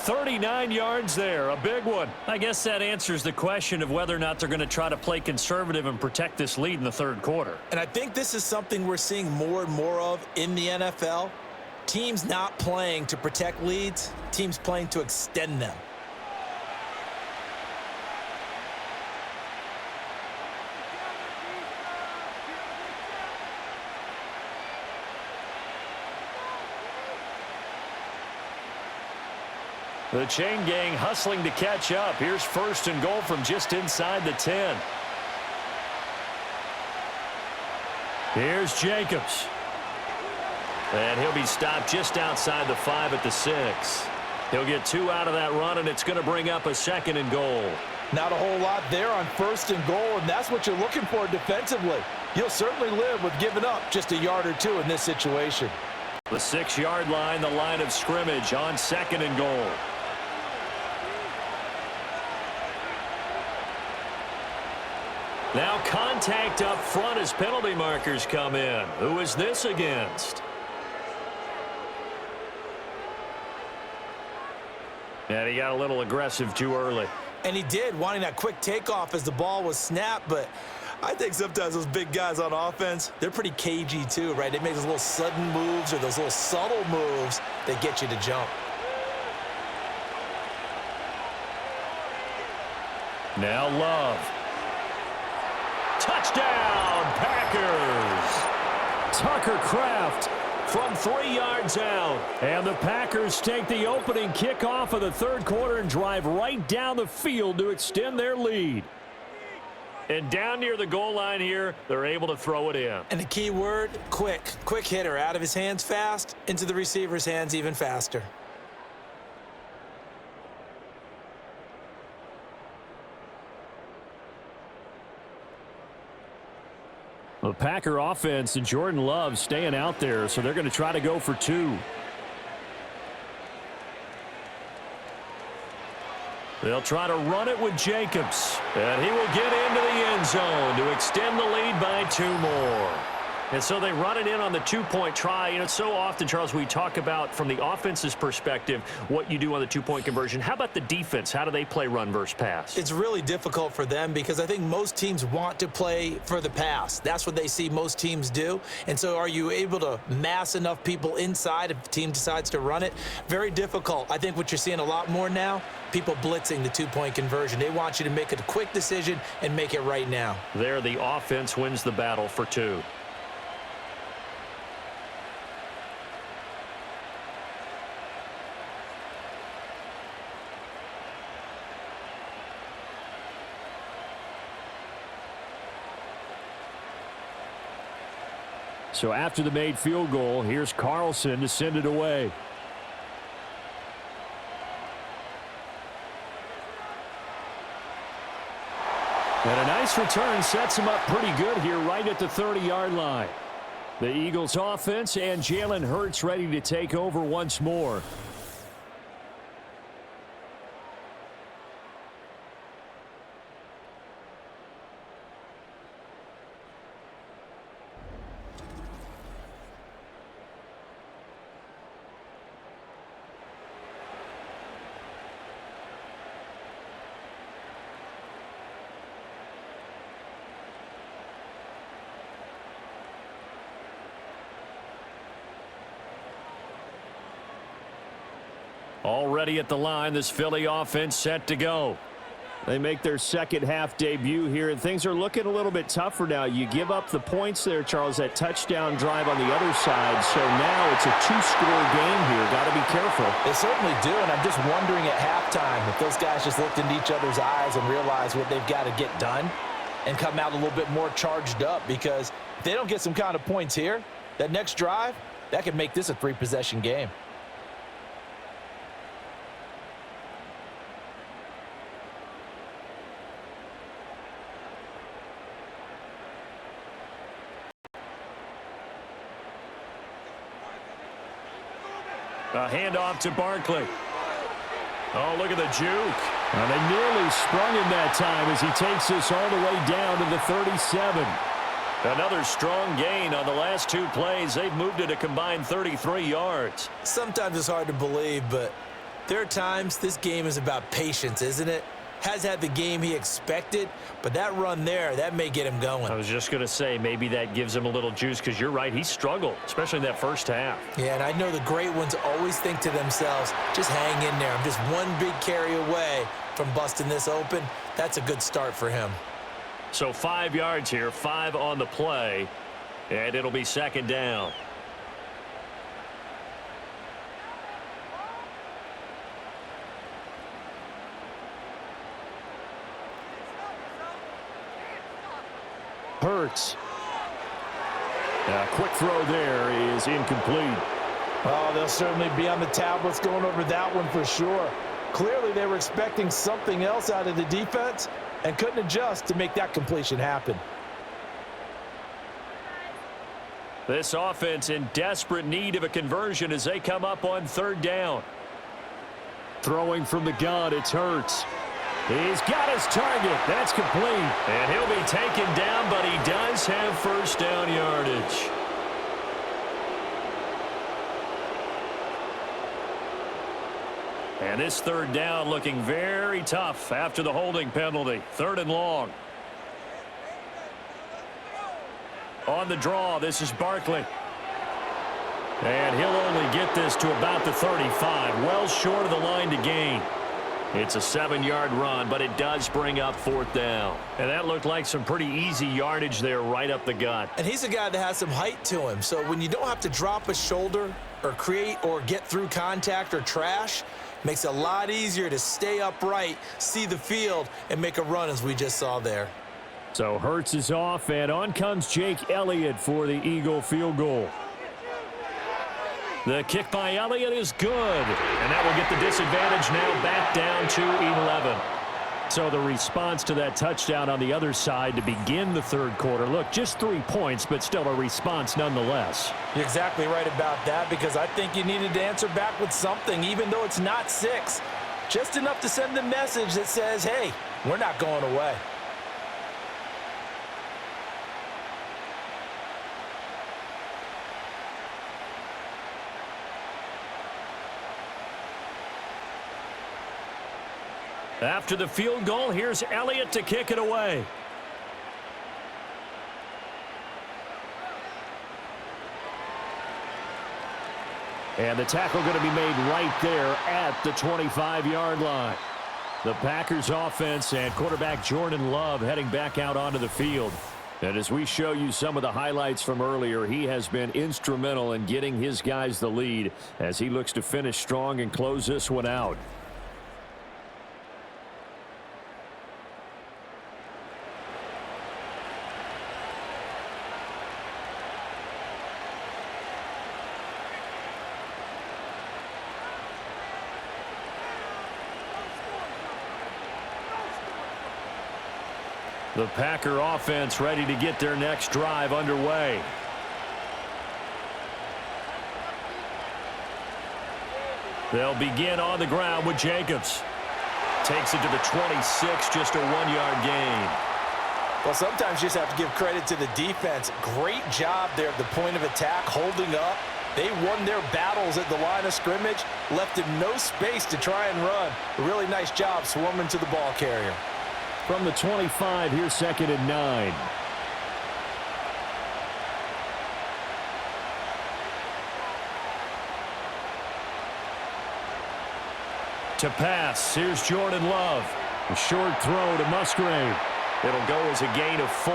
Speaker 2: 39 yards there, a big one. I guess that answers the question of whether or not they're going to try to play conservative and protect this lead in the third quarter.
Speaker 3: And I think this is something we're seeing more and more of in the NFL. Teams not playing to protect leads, teams playing to extend them.
Speaker 2: The chain gang hustling to catch up. Here's 1st and goal from just inside the 10. Here's Jacobs. And he'll be stopped just outside the 5 at the 6. He'll get 2 out of that run, and it's going to bring up a 2nd and goal.
Speaker 4: Not a whole lot there on 1st and goal, and that's what you're looking for defensively. You'll certainly live with giving up just a yard or 2 in this situation.
Speaker 2: The 6-yard line, the line of scrimmage on 2nd and goal. Now contact up front as penalty markers come in. Who is this against? And he got a little aggressive too early.
Speaker 3: And he did, wanting that quick takeoff as the ball was snapped, but I think sometimes those big guys on offense, they're pretty cagey too, right? They make those little sudden moves or those little subtle moves that get you to jump.
Speaker 2: Now Love. Touchdown, Packers! Tucker Kraft from 3 yards out. And the Packers take the opening kickoff of the third quarter and drive right down the field to extend their lead. And down near the goal line here, they're able to throw it in.
Speaker 3: And the key word, quick. Quick hitter, out of his hands fast, into the receiver's hands even faster.
Speaker 2: The Packer offense and Jordan Love staying out there, so they're going to try to go for 2. They'll try to run it with Jacobs, and he will get into the end zone to extend the lead by 2 more. And so they run it in on the 2-point try. You know, so often, Charles, we talk about from the offense's perspective what you do on the 2-point conversion. How about the defense? How do they play run versus pass?
Speaker 3: It's really difficult for them because I think most teams want to play for the pass. That's what they see most teams do. And so are you able to mass enough people inside if the team decides to run it? Very difficult. I think what you're seeing a lot more now, people blitzing the 2-point conversion. They want you to make a quick decision and make it right now.
Speaker 2: There, the offense wins the battle for 2. So after the made field goal, here's Carlson to send it away. And a nice return sets him up pretty good here right at the 30-yard line. The Eagles offense and Jalen Hurts ready to take over once more. Already at the line, this Philly offense set to go. They make their second half debut here, and things are looking a little bit tougher now. You give up the points there, Charles, that touchdown drive on the other side. So now it's a 2-score game here. Got to be careful.
Speaker 4: They certainly do, and I'm just wondering at halftime if those guys just looked into each other's eyes and realized what they've got to get done and come out a little bit more charged up, because if they don't get some kind of points here, that next drive, that could make this a 3-possession game.
Speaker 2: A handoff to Barkley. Oh, look at the juke. And they nearly sprung him that time as he takes this all the way down to the 37. Another strong gain on the last 2 plays. They've moved it a combined 33 yards.
Speaker 3: Sometimes it's hard to believe, but There are times this game is about patience, isn't it? Has had the game he expected, but that run there, that may get him going.
Speaker 2: I was just going to say, maybe that gives him a little juice, because you're right, he struggled, especially in that first half.
Speaker 3: Yeah, and I know the great ones always think to themselves, just hang in there. I'm just one big carry away from busting this open. That's a good start for him.
Speaker 2: So 5 yards here, 5 on the play, and it'll be second down.
Speaker 6: Hurts. A quick throw there is incomplete.
Speaker 4: Oh, they'll certainly be on the tablets going over that one for sure. Clearly, they were expecting something else out of the defense and couldn't adjust to make that completion happen.
Speaker 2: This offense in desperate need of a conversion as they come up on third down.
Speaker 6: Throwing from the gun, it's Hurts. He's got his target. That's complete.
Speaker 2: And he'll be taken down, but he does have first down yardage. And this third down looking very tough after the holding penalty. Third and long. On the draw, this is Barkley. And he'll only get this to about the 35, well short of the line to gain. It's a 7-yard run, but it does bring up fourth down. And that looked like some pretty easy yardage there right up the gut.
Speaker 3: And he's a guy that has some height to him, so when you don't have to drop a shoulder or create or get through contact or trash, makes it a lot easier to stay upright, see the field, and make a run as we just saw there.
Speaker 6: So Hurts is off, and on comes Jake Elliott for the Eagle field goal.
Speaker 2: The kick by Elliott is good, and that will get the disadvantage now back down to 11.
Speaker 6: So the response to that touchdown on the other side to begin the third quarter. Look, just 3 points, but still a response nonetheless.
Speaker 4: You're exactly right about that, because I think you needed to answer back with something, even though it's not 6. Just enough to send the message that says, hey, we're not going away.
Speaker 2: After the field goal, here's Elliott to kick it away.
Speaker 6: And the tackle going to be made right there at the 25-yard line. The Packers offense and quarterback Jordan Love heading back out onto the field. And as we show you some of the highlights from earlier, he has been instrumental in getting his guys the lead as he looks to finish strong and close this one out.
Speaker 2: The Packer offense ready to get their next drive underway. They'll begin on the ground with Jacobs. Takes it to the 26, just a 1-yard gain.
Speaker 4: Well, sometimes you just have to give credit to the defense. Great job there at the point of attack, holding up. They won their battles at the line of scrimmage, left him no space to try and run. A really nice job swarming to the ball carrier.
Speaker 6: From the 25, here's second and 9.
Speaker 2: To pass, here's Jordan Love.
Speaker 6: A short throw to Musgrave.
Speaker 2: It'll go as a gain of 4,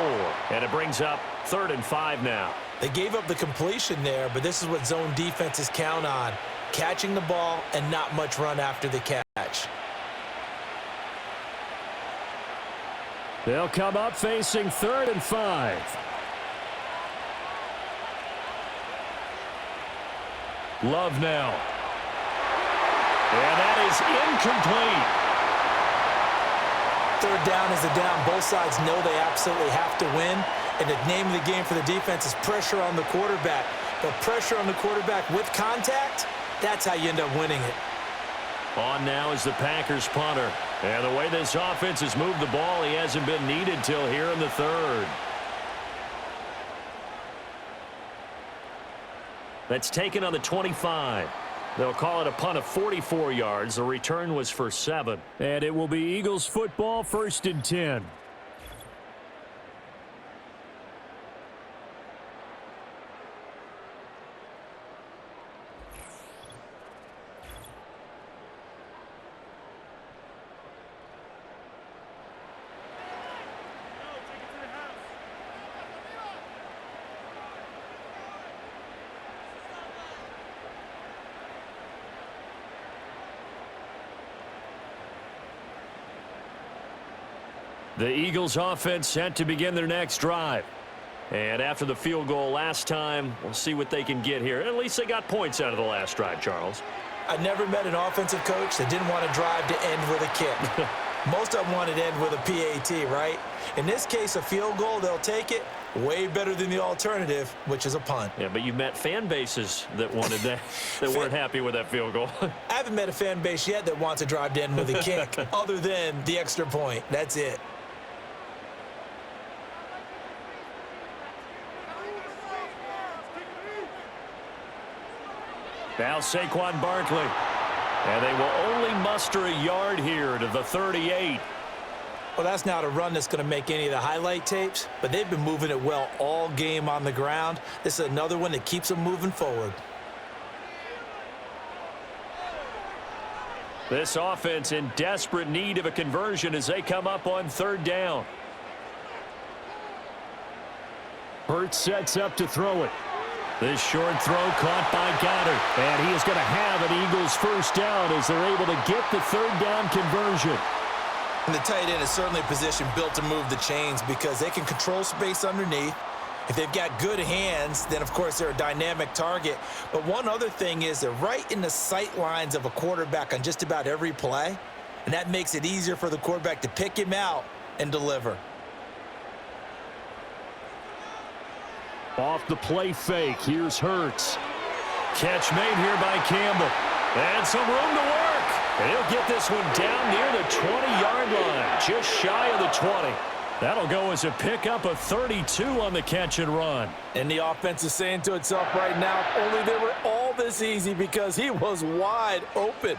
Speaker 2: and it brings up 3rd and 5 now.
Speaker 3: They gave up the completion there, but this is what zone defenses count on. Catching the ball and not much run after the catch.
Speaker 6: They'll come up facing 3rd and 5.
Speaker 2: Love now. And that is incomplete.
Speaker 3: Third down is a down. Both sides know they absolutely have to win. And the name of the game for the defense is pressure on the quarterback. But pressure on the quarterback with contact, that's how you end up winning it.
Speaker 2: On now is the Packers punter. And the way this offense has moved the ball, he hasn't been needed till here in the 3rd. That's taken on the 25. They'll call it a punt of 44 yards. The return was for 7.
Speaker 6: And it will be Eagles football, 1st and 10.
Speaker 2: The Eagles offense set to begin their next drive. And after the field goal last time, we'll see what they can get here. At least they got points out of the last drive, Charles.
Speaker 3: I never met an offensive coach that didn't want to drive to end with a kick. Most of them wanted to end with a PAT, right? In this case, a field goal, they'll take it. Way better than the alternative, which is a punt.
Speaker 2: Yeah, but you met fan bases that wanted that, that weren't happy with that field goal.
Speaker 3: I haven't met a fan base yet that wants to drive to end with a kick other than the extra point. That's it.
Speaker 2: Now Saquon Barkley. And they will only muster a yard here to the 38.
Speaker 3: Well, that's not a run that's going to make any of the highlight tapes, but they've been moving it well all game on the ground. This is another one that keeps them moving forward.
Speaker 2: This offense in desperate need of a conversion as they come up on 3rd down.
Speaker 6: Hurts sets up to throw it.
Speaker 2: This short throw caught by Goddard.
Speaker 6: And he is going to have an Eagles 1st down as they're able to get the 3rd down conversion.
Speaker 3: And the tight end is certainly a position built to move the chains because they can control space underneath. If they've got good hands, then, of course, they're a dynamic target. But one other thing is they're right in the sight lines of a quarterback on just about every play, and that makes it easier for the quarterback to pick him out and deliver.
Speaker 6: Off the play fake, here's Hurts.
Speaker 2: Catch made here by Campbell. And some room to work. And he'll get this one down near the 20-yard line, just shy of the 20. That'll go as a pickup of 32 on the catch and run.
Speaker 4: And the offense is saying to itself right now, only they were all this easy because he was wide open.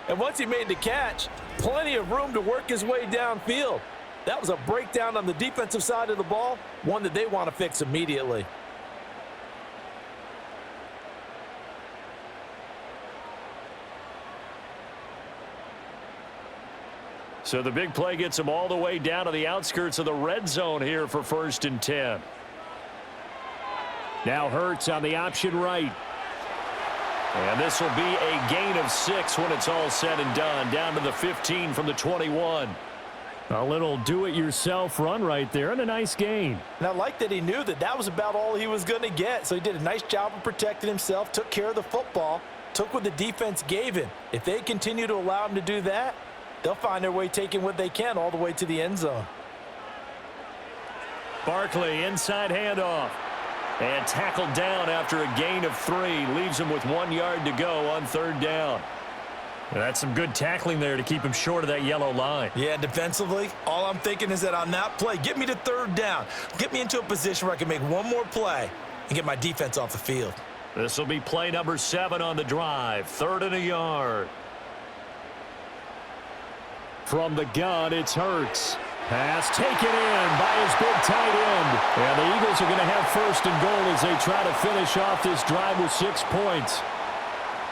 Speaker 4: And once he made the catch, plenty of room to work his way downfield. That was a breakdown on the defensive side of the ball, one that they want to fix immediately.
Speaker 2: So the big play gets them all the way down to the outskirts of the red zone here for 1st and 10.
Speaker 6: Now Hurts on the option right.
Speaker 2: And this will be a gain of 6 when it's all said and done, down to the 15 from the 21.
Speaker 6: A little do-it-yourself run right there and a nice gain.
Speaker 4: And I like that he knew that that was about all he was going to get. So he did a nice job of protecting himself, took care of the football, took what the defense gave him. If they continue to allow him to do that, they'll find their way taking what they can all the way to the end zone.
Speaker 2: Barkley, inside handoff. And tackled down after a gain of 3. Leaves him with 1 yard to go on 3rd down. And that's some good tackling there to keep him short of that yellow line.
Speaker 3: Yeah, defensively, all I'm thinking is that on that play, get me to 3rd down. Get me into a position where I can make one more play and get my defense off the field.
Speaker 2: This will be play number 7 on the drive. 3rd and a yard.
Speaker 6: From the gun, it's Hurts. Pass taken in by his big tight end. And the Eagles are going to have 1st and goal as they try to finish off this drive with 6 points.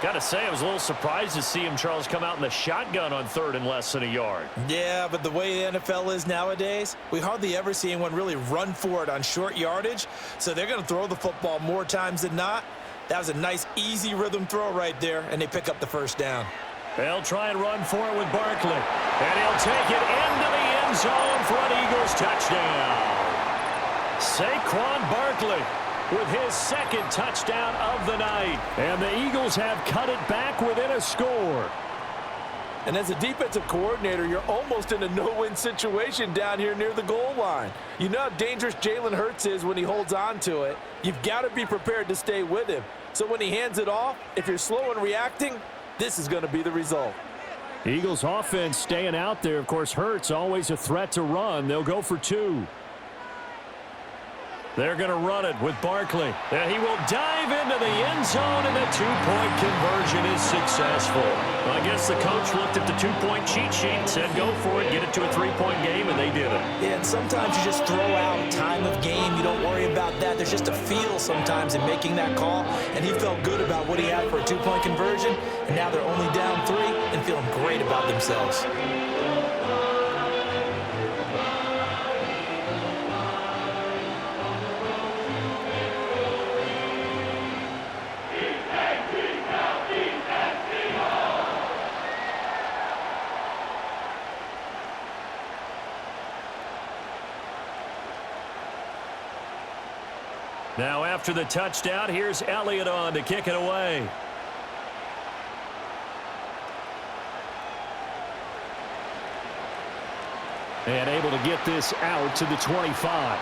Speaker 2: Got to say, I was a little surprised to see him, Charles, come out in the shotgun on 3rd and less than a yard.
Speaker 3: Yeah, but the way the NFL is nowadays, we hardly ever see anyone really run for it on short yardage. So they're going to throw the football more times than not. That was a nice, easy rhythm throw right there, and they pick up the 1st down.
Speaker 2: They'll try and run for it with Barkley. And he'll take it into the end zone for an Eagles touchdown. Saquon Barkley with his 2nd touchdown of the night.
Speaker 6: And the Eagles have cut it back within a score.
Speaker 4: And as a defensive coordinator, you're almost in a no-win situation down here near the goal line. You know how dangerous Jalen Hurts is when he holds on to it. You've got to be prepared to stay with him. So when he hands it off, if you're slow in reacting, this is going to be the result.
Speaker 6: Eagles offense staying out there. Of course, Hurts always a threat to run. They'll go for 2.
Speaker 2: They're going to run it with Barkley. And he will dive into the end zone, and the two-point conversion is successful. Well, I guess the coach looked at the two-point cheat sheet and said, go for it, get it to a three-point game, and they did it.
Speaker 3: Yeah, and sometimes you just throw out time of game. You don't worry about that. There's just a feel sometimes in making that call, and he felt good about what he had for a two-point conversion, and now they're only down 3 and feeling great about themselves.
Speaker 2: Now after the touchdown, here's Elliott on to kick it away. And able to get this out to the 25.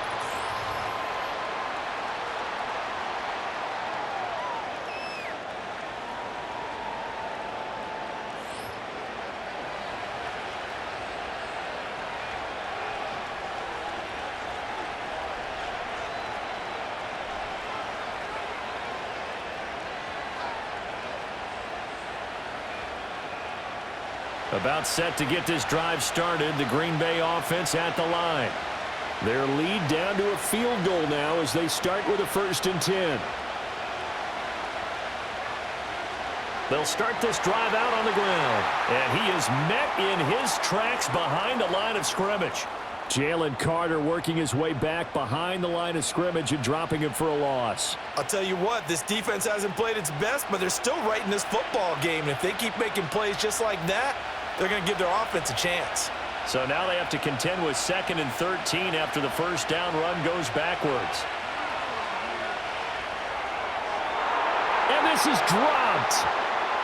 Speaker 2: About set to get this drive started. The Green Bay offense at the line. Their lead down to a field goal now as they start with a 1st and 10. They'll start this drive out on the ground. And he is met in his tracks behind the line of scrimmage. Jalen Carter working his way back behind the line of scrimmage and dropping him for a loss.
Speaker 3: I'll tell you what, this defense hasn't played its best, but they're still right in this football game. And if they keep making plays just like that, they're going to give their offense a chance.
Speaker 2: So now they have to contend with 2nd and 13 after the first down run goes backwards. And this is dropped.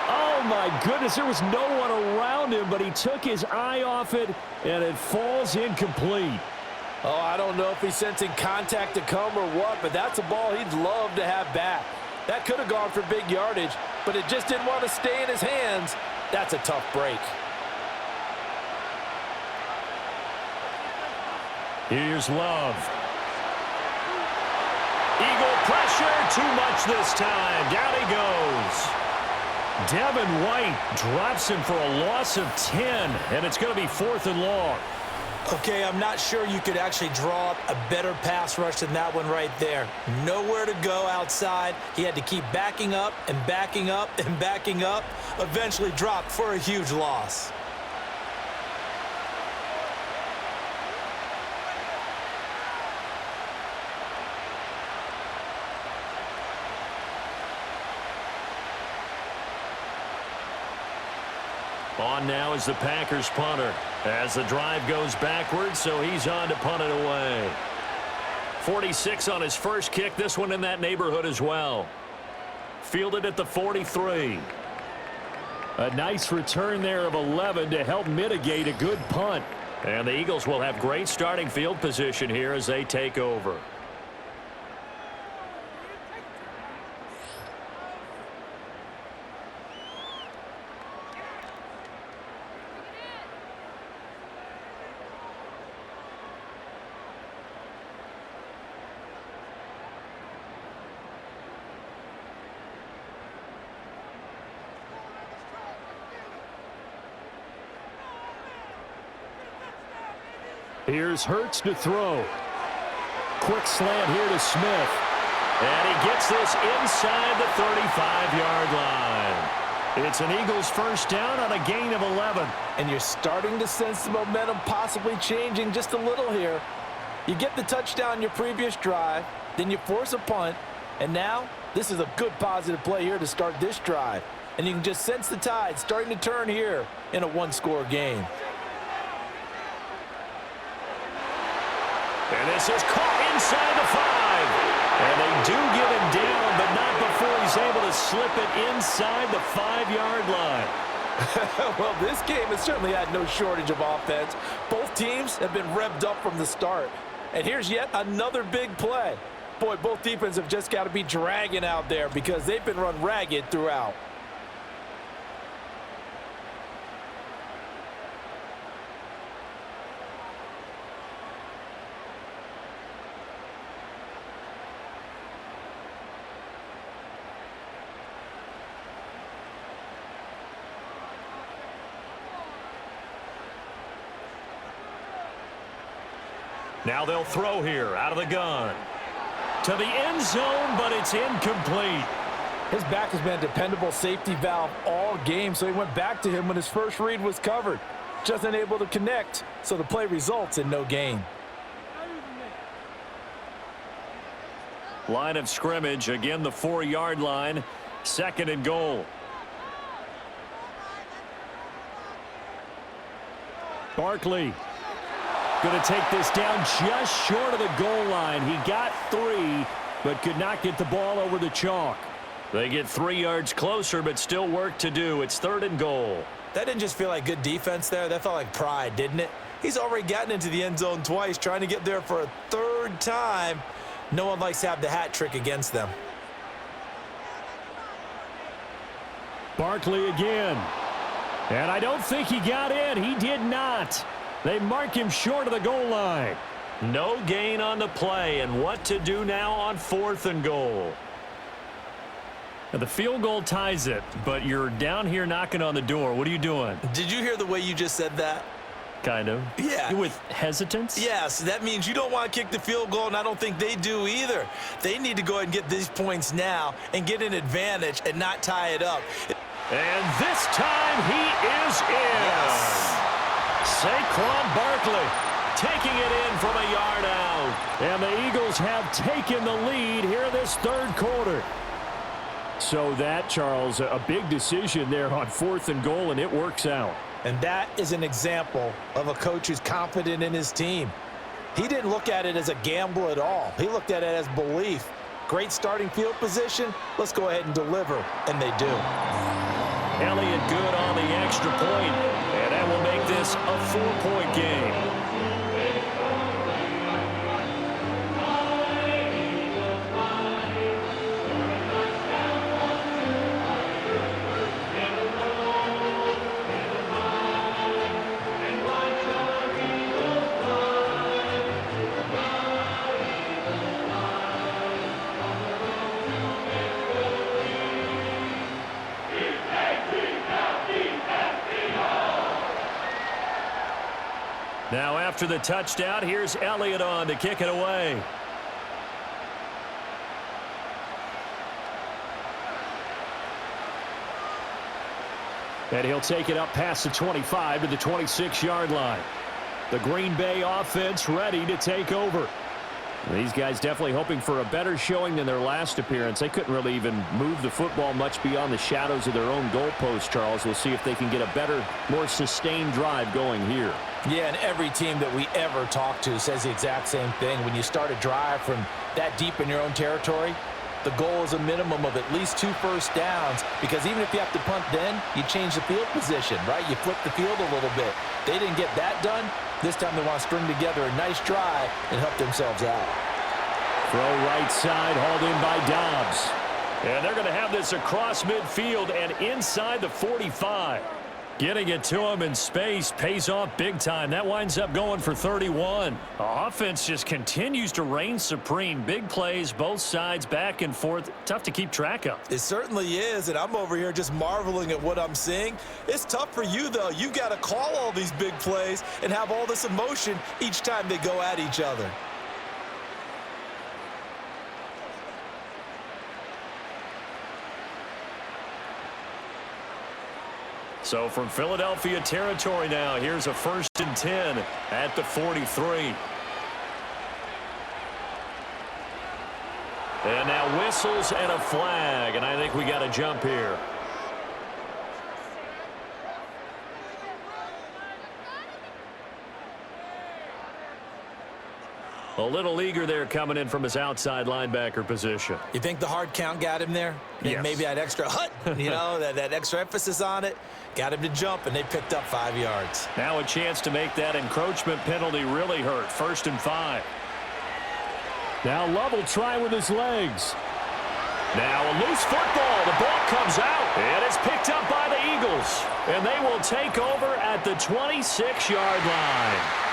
Speaker 2: Oh, my goodness. There was no one around him, but he took his eye off it, and it falls incomplete.
Speaker 4: Oh, I don't know if he's sensing contact to come or what, but that's a ball he'd love to have back. That could have gone for big yardage, but it just didn't want to stay in his hands. That's a tough break.
Speaker 2: Here's Love. Eagle pressure, too much this time. Down he goes. Devin White drops him for a loss of 10, and it's going to be 4th and long.
Speaker 3: Okay, I'm not sure you could actually draw up a better pass rush than that one right there. Nowhere to go outside. He had to keep backing up and backing up and backing up. Eventually dropped for a huge loss.
Speaker 2: On now is the Packers punter as the drive goes backwards, so he's on to punt it away. 46 on his first kick, this one in that neighborhood as well. Fielded at the 43. A nice return there of 11 to help mitigate a good punt. And the Eagles will have great starting field position here as they take over. Here's Hurts to throw. Quick slant here to Smith. And he gets this inside the 35-yard line. It's an Eagles first down on a gain of 11.
Speaker 4: And you're starting to sense the momentum possibly changing just a little here. You get the touchdown your previous drive, then you force a punt, and now this is a good positive play here to start this drive. And you can just sense the tide starting to turn here in a one-score game.
Speaker 2: And this is caught inside the 5. And they do get him down, but not before he's able to slip it inside the 5-yard line.
Speaker 4: Well, this game has certainly had no shortage of offense. Both teams have been revved up from the start. And here's yet another big play. Boy, both defenses have just got to be dragging out there because they've been run ragged throughout.
Speaker 2: Now they'll throw here out of the gun. To the end zone, but it's incomplete.
Speaker 4: His back has been a dependable safety valve all game, so he went back to him when his first read was covered. Just unable to connect, so the play results in no gain.
Speaker 2: Line of scrimmage, again the 4-yard line, 2nd and goal. Barkley going to take this down just short of the goal line. He got 3, but could not get the ball over the chalk. They get 3 yards closer, but still work to do. It's 3rd and goal.
Speaker 3: That didn't just feel like good defense there. That felt like pride, didn't it? He's already gotten into the end zone twice, trying to get there for a 3rd time. No one likes to have the hat trick against them.
Speaker 2: Barkley again. And I don't think he got in. He did not. They mark him short of the goal line. No gain on the play, and what to do now on 4th and goal. Now, the field goal ties it, but you're down here knocking on the door. What are you doing?
Speaker 3: Did you hear the way you just said that?
Speaker 2: Kind of.
Speaker 3: Yeah.
Speaker 2: With hesitance?
Speaker 3: Yes, that means you don't want to kick the field goal, and I don't think they do either. They need to go ahead and get these points now and get an advantage and not tie it up.
Speaker 2: And this time he is in.
Speaker 3: Yes.
Speaker 2: Saquon Barkley taking it in from a yard out. And the Eagles have taken the lead here in this 3rd quarter. So that, Charles, a big decision there on 4th and goal, and it works out.
Speaker 3: And that is an example of a coach who's confident in his team. He didn't look at it as a gamble at all. He looked at it as belief. Great starting field position. Let's go ahead and deliver. And they do.
Speaker 2: Elliott good on the extra point, and that will make this a 4-point game. Now after the touchdown, here's Elliott on to kick it away. And he'll take it up past the 25 to the 26-yard line. The Green Bay offense ready to take over. These guys definitely hoping for a better showing than their last appearance. They couldn't really even move the football much beyond the shadows of their own goalpost, Charles. We'll see if they can get a better, more sustained drive going here.
Speaker 3: Yeah, and every team that we ever talk to says the exact same thing. When you start a drive from that deep in your own territory, the goal is a minimum of at least 2 first downs, because even if you have to punt then, you change the field position, right? You flip the field a little bit. They didn't get that done. This time they want to string together a nice drive and help themselves out.
Speaker 2: Throw right side, hauled in by Dobbs. And they're going to have this across midfield and inside the 45. Getting it to him in space pays off big time. That winds up going for 31. The offense just continues to reign supreme. Big plays, both sides, back and forth. Tough to keep track of.
Speaker 3: It certainly is, and I'm over here just marveling at what I'm seeing. It's tough for you, though. You got to call all these big plays and have all this emotion each time they go at each other.
Speaker 2: So from Philadelphia territory now, here's a 1st and 10 at the 43. And now whistles and a flag, and I think we got a jump here. A little eager there coming in from his outside linebacker position.
Speaker 3: You think the hard count got him there?
Speaker 2: Yes.
Speaker 3: Maybe that extra hut, you know, that extra emphasis on it. Got him to jump, and they picked up 5 yards.
Speaker 2: Now a chance to make that encroachment penalty really hurt. 1st and 5. Now Love will try with his legs. Now a loose football. The ball comes out, and it's picked up by the Eagles. And they will take over at the 26-yard line.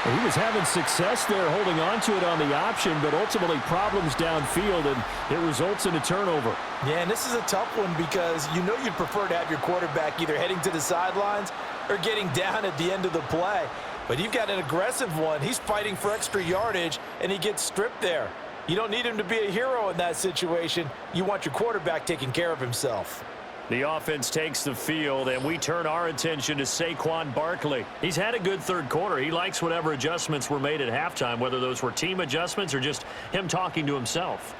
Speaker 6: He was having success there holding on to it on the option, but ultimately problems downfield, and it results in a turnover.
Speaker 3: Yeah, and this is a tough one because you know you'd prefer to have your quarterback either heading to the sidelines or getting down at the end of the play.
Speaker 4: But you've got an aggressive one. He's fighting for extra yardage, and he gets stripped there. You don't need him to be a hero in that situation. You want your quarterback taking care of himself.
Speaker 2: The offense takes the field, and we turn our attention to Saquon Barkley. He's had a good third quarter. He likes whatever adjustments were made at halftime, whether those were team adjustments or just him talking to himself.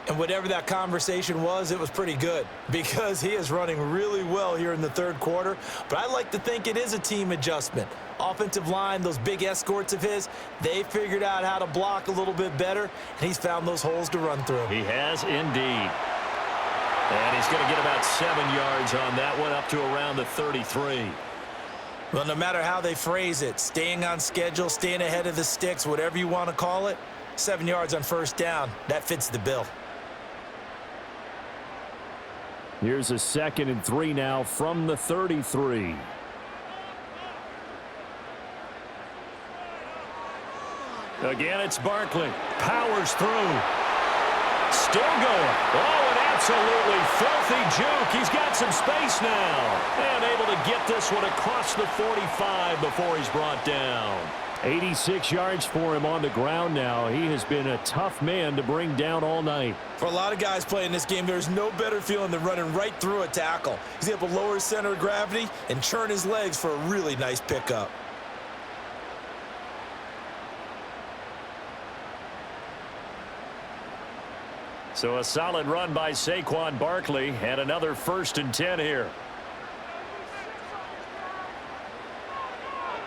Speaker 3: And whatever that conversation was, it was pretty good because he is running really well here in the third quarter. But I like to think it is a team adjustment. Offensive line, those big escorts of his, they figured out how to block a little bit better, and he's found those holes to run through.
Speaker 2: He has indeed. And he's going to get about 7 yards on that one, up to around the 33.
Speaker 3: Well, no matter how they phrase it, staying on schedule, staying ahead of the sticks, whatever you want to call it, 7 yards on first down, that fits the bill.
Speaker 6: Here's a 2nd and 3 now from the 33.
Speaker 2: Again, it's Barkley. Powers through. Still going. Oh, an absolutely filthy juke. He's got some space now. And able to get this one across the 45 before he's brought down.
Speaker 6: 86 yards for him on the ground now. He has been a tough man to bring down all night.
Speaker 3: For a lot of guys playing this game, there's no better feeling than running right through a tackle. He's able to lower his center of gravity and churn his legs for a really nice pickup.
Speaker 2: So a solid run by Saquon Barkley and another 1st and 10 here.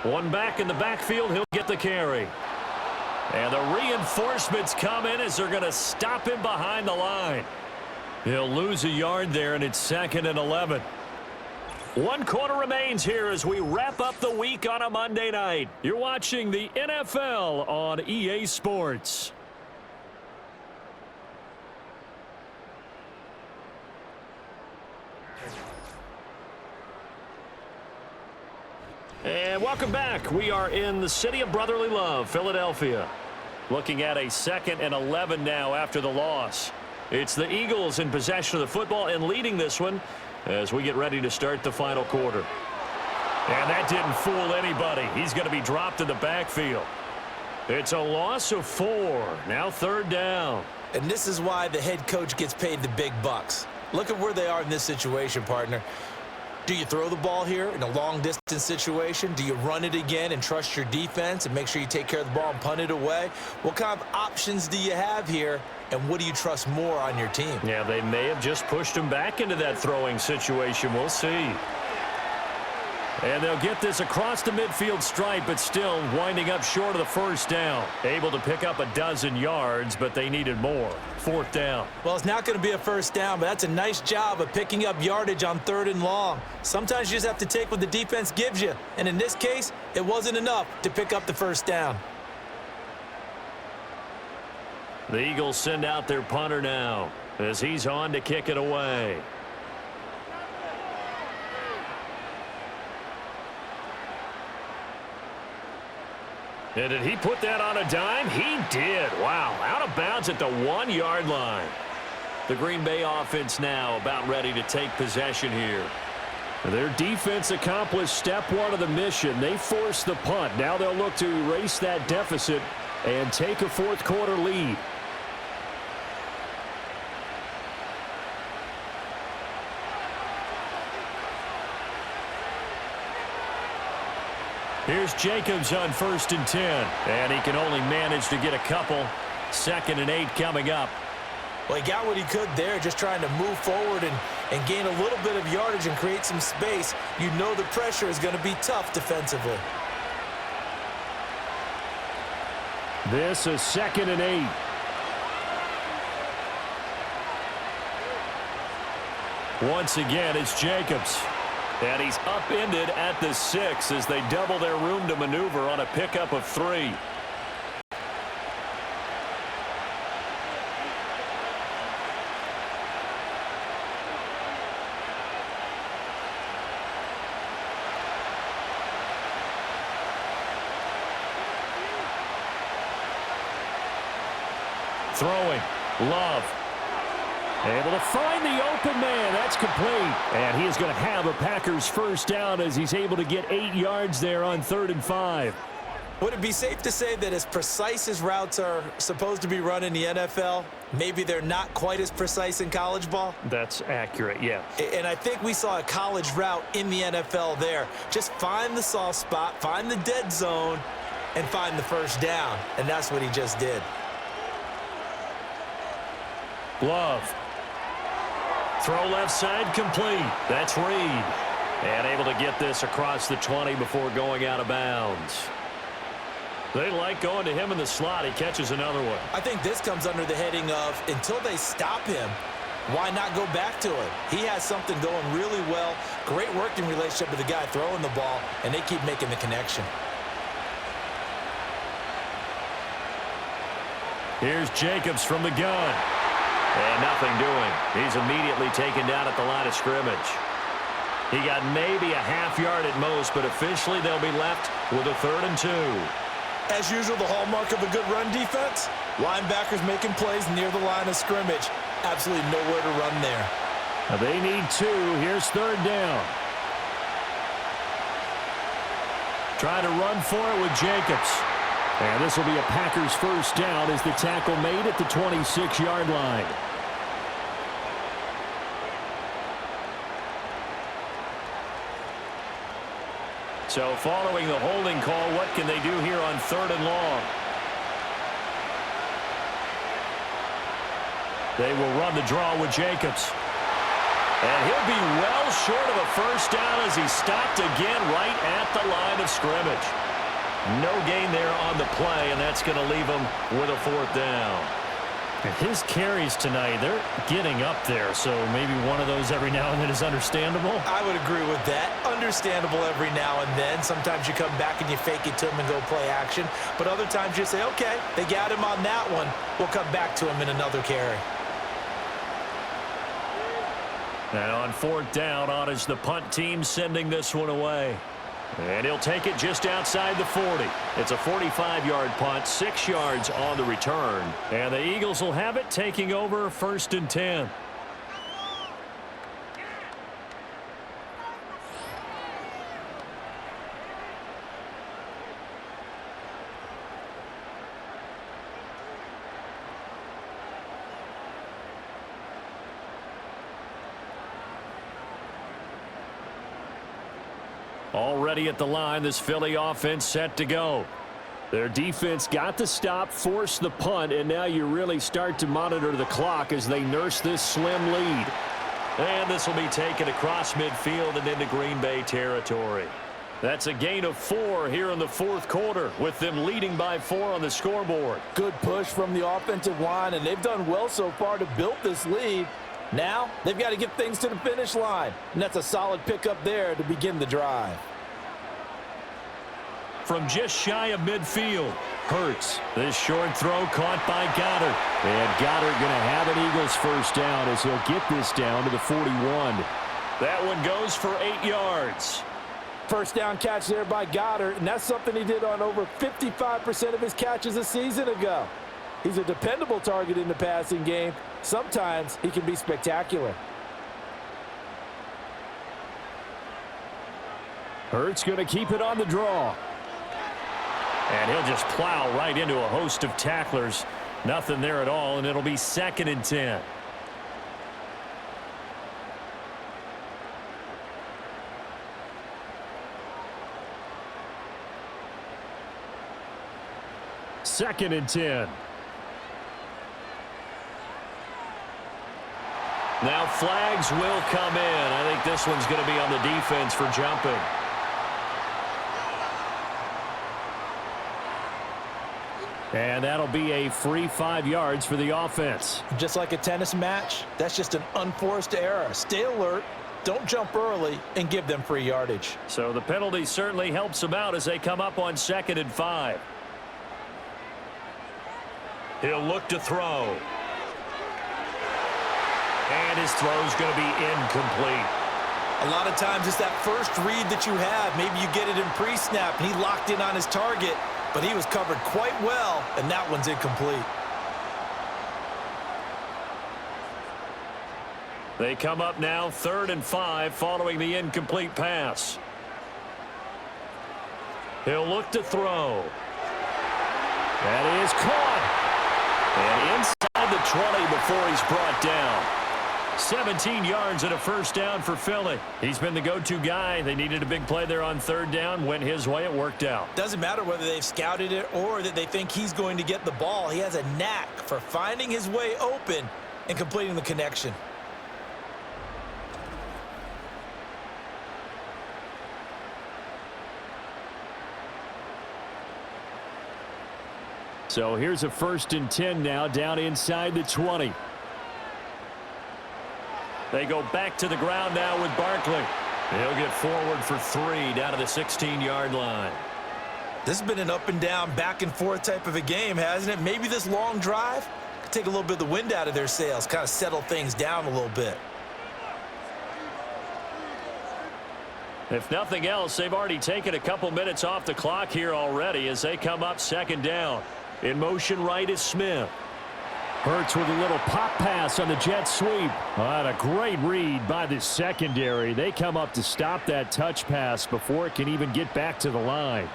Speaker 2: One back in the backfield, he'll get the carry. And the reinforcements come in as they're going to stop him behind the line. He'll lose a yard there, and it's 2nd and 11. 1 quarter remains here as we wrap up the week on a Monday night. You're watching the NFL on EA Sports. And welcome back. We are in the city of brotherly love, Philadelphia. Looking at a 2nd and 11 now after the loss. It's the Eagles in possession of the football and leading this one as we get ready to start the final quarter. And that didn't fool anybody. He's going to be dropped in the backfield. It's a loss of 4. Now 3rd down.
Speaker 3: And this is why the head coach gets paid the big bucks. Look at where they are in this situation, partner. Do you throw the ball here in a long-distance situation? Do you run it again and trust your defense and make sure you take care of the ball and punt it away? What kind of options do you have here, and what do you trust more on your team?
Speaker 2: Yeah, they may have just pushed him back into that throwing situation. We'll see. And they'll get this across the midfield stripe, but still winding up short of the 1st down. Able to pick up a 12 yards, but they needed more. 4th down.
Speaker 3: Well, it's not going to be a 1st down, but that's a nice job of picking up yardage on 3rd and long. Sometimes you just have to take what the defense gives you, and in this case, it wasn't enough to pick up the 1st down.
Speaker 2: The Eagles send out their punter now as he's on to kick it away. And did he put that on a dime? He did. Wow. Out of bounds at the 1-yard line. The Green Bay offense now about ready to take possession here.
Speaker 6: Their defense accomplished step 1 of the mission. They forced the punt. Now they'll look to erase that deficit and take a 4th quarter lead.
Speaker 2: Here's Jacobs on 1st and 10. And he can only manage to get a couple. 2nd and 8 coming up.
Speaker 3: Well, he got what he could there, just trying to move forward and gain a little bit of yardage and create some space. You know the pressure is going to be tough defensively.
Speaker 6: This is 2nd and 8.
Speaker 2: Once again, it's Jacobs. And he's upended at the 6 as they double their room to maneuver on a pickup of 3. Throwing. Love. Able to find the open man. That's complete. And he is going to have a Packers 1st down as he's able to get 8 yards there on 3rd and 5.
Speaker 3: Would it be safe to say that as precise as routes are supposed to be run in the NFL, maybe they're not quite as precise in college ball?
Speaker 2: That's accurate, yeah.
Speaker 3: And I think we saw a college route in the NFL there. Just find the soft spot, find the dead zone, and find the first down. And that's what he just did.
Speaker 2: Love. Throw left side complete. That's Reed. And able to get this across the 20 before going out of bounds. They like going to him in the slot. He catches another one.
Speaker 3: I think this comes under the heading of until they stop him, why not go back to it? He has something going really well. Great working relationship with the guy throwing the ball, and they keep making the connection.
Speaker 2: Here's Jacobs from the gun. And nothing doing. He's immediately taken down at the line of scrimmage. He got maybe a half yard at most, but officially they'll be left with a 3rd and 2.
Speaker 3: As usual, the hallmark of a good run defense, linebackers making plays near the line of scrimmage. Absolutely nowhere to run there.
Speaker 2: Now they need 2. Here's 3rd down. Trying to run for it with Jacobs. And this will be a Packers first down as the tackle made at the 26-yard line. So following the holding call, what can they do here on 3rd and long? They will run the draw with Jacobs. And he'll be well short of a first down as he stopped again right at the line of scrimmage. No gain there on the play, and that's going to leave him with a 4th down. His carries tonight, they're getting up there, so maybe one of those every now and then is understandable.
Speaker 3: I would agree with that. Understandable every now and then. Sometimes you come back and you fake it to him and go play action. But other times you say, okay, they got him on that one. We'll come back to him in another carry.
Speaker 2: And on 4th down, on is the punt team sending this one away. And he'll take it just outside the 40. It's a 45-yard punt, 6 yards on the return. And the Eagles will have it, taking over 1st and 10. Already at the line, this Philly offense set to go. Their defense got the stop, forced the punt, and now you really start to monitor the clock as they nurse this slim lead. And this will be taken across midfield and into Green Bay territory. That's a gain of 4 here in the 4th quarter, with them leading by 4 on the scoreboard.
Speaker 4: Good push from the offensive line, and they've done well so far to build this lead. Now, they've got to get things to the finish line, and that's a solid pickup there to begin the drive.
Speaker 2: From just shy of midfield, Hurts. This short throw caught by Goddard. And Goddard going to have an Eagles first down as he'll get this down to the 41. That one goes for 8 yards.
Speaker 4: First down catch there by Goddard, and that's something he did on over 55% of his catches a season ago. He's a dependable target in the passing game. Sometimes he can be spectacular.
Speaker 2: Hurts going to keep it on the draw. And he'll just plow right into a host of tacklers. Nothing there at all, and it'll be 2nd and 10. Second and 10. Now flags will come in. I think this one's going to be on the defense for jumping. And that'll be a free 5 yards for the offense.
Speaker 3: Just like a tennis match, that's just an unforced error. Stay alert, don't jump early, and give them free yardage.
Speaker 2: So the penalty certainly helps them out as they come up on 2nd and 5. He'll look to throw. And his throw's going to be incomplete.
Speaker 3: A lot of times it's that first read that you have. Maybe you get it in pre-snap, and he locked in on his target, but he was covered quite well, and that one's incomplete.
Speaker 2: They come up now 3rd and 5 following the incomplete pass. He'll look to throw. That is caught. And inside the 20 before he's brought down. 17 yards and a first down for Philly. He's been the go-to guy. They needed a big play there on third down. Went his way. It worked out.
Speaker 3: Doesn't matter whether they've scouted it or that they think he's going to get the ball. He has a knack for finding his way open and completing the connection.
Speaker 6: So here's a 1st and 10 now down inside the 20.
Speaker 2: They go back to the ground now with Barkley. He'll get forward for 3 down to the 16-yard line.
Speaker 3: This has been an up and down, back and forth type of a game, hasn't it? Maybe this long drive could take a little bit of the wind out of their sails, kind of settle things down a little bit.
Speaker 2: If nothing else, they've already taken a couple minutes off the clock here already as they come up 2nd down. In motion right is Smith.
Speaker 6: Hurts with a little pop pass on the jet sweep. What a great read by the secondary. They come up to stop that touch pass before it can even get back to the line.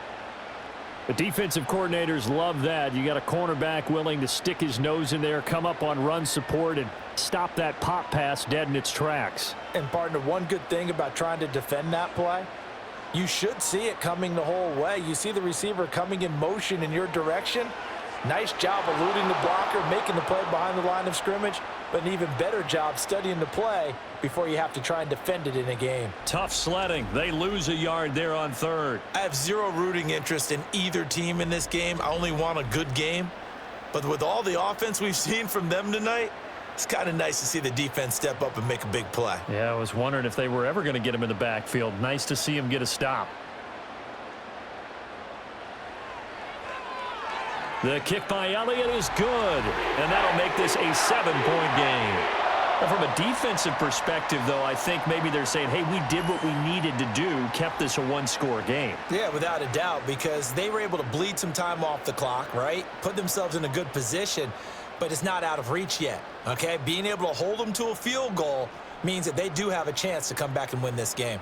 Speaker 6: The defensive coordinators love that. You got a cornerback willing to stick his nose in there, come up on run support, and stop that pop pass dead in its tracks.
Speaker 4: And, partner, one good thing about trying to defend that play, you should see it coming the whole way. You see the receiver coming in motion in your direction. Nice job eluding the blocker, making the play behind the line of scrimmage, but an even better job studying the play before you have to try and defend it in a game.
Speaker 2: Tough sledding. They lose a yard there on 3rd.
Speaker 3: I have zero rooting interest in either team in this game. I only want a good game. But with all the offense we've seen from them tonight, it's kind of nice to see the defense step up and make a big play.
Speaker 2: Yeah, I was wondering if they were ever going to get him in the backfield. Nice to see him get a stop. The kick by Elliott is good, and that'll make this a 7-point game. Well, from a defensive perspective, though, I think maybe they're saying, hey, we did what we needed to do, kept this a 1-score game.
Speaker 3: Yeah, without a doubt, because they were able to bleed some time off the clock, right? Put themselves in a good position, but it's not out of reach yet, okay? Being able to hold them to a field goal means that they do have a chance to come back and win this game.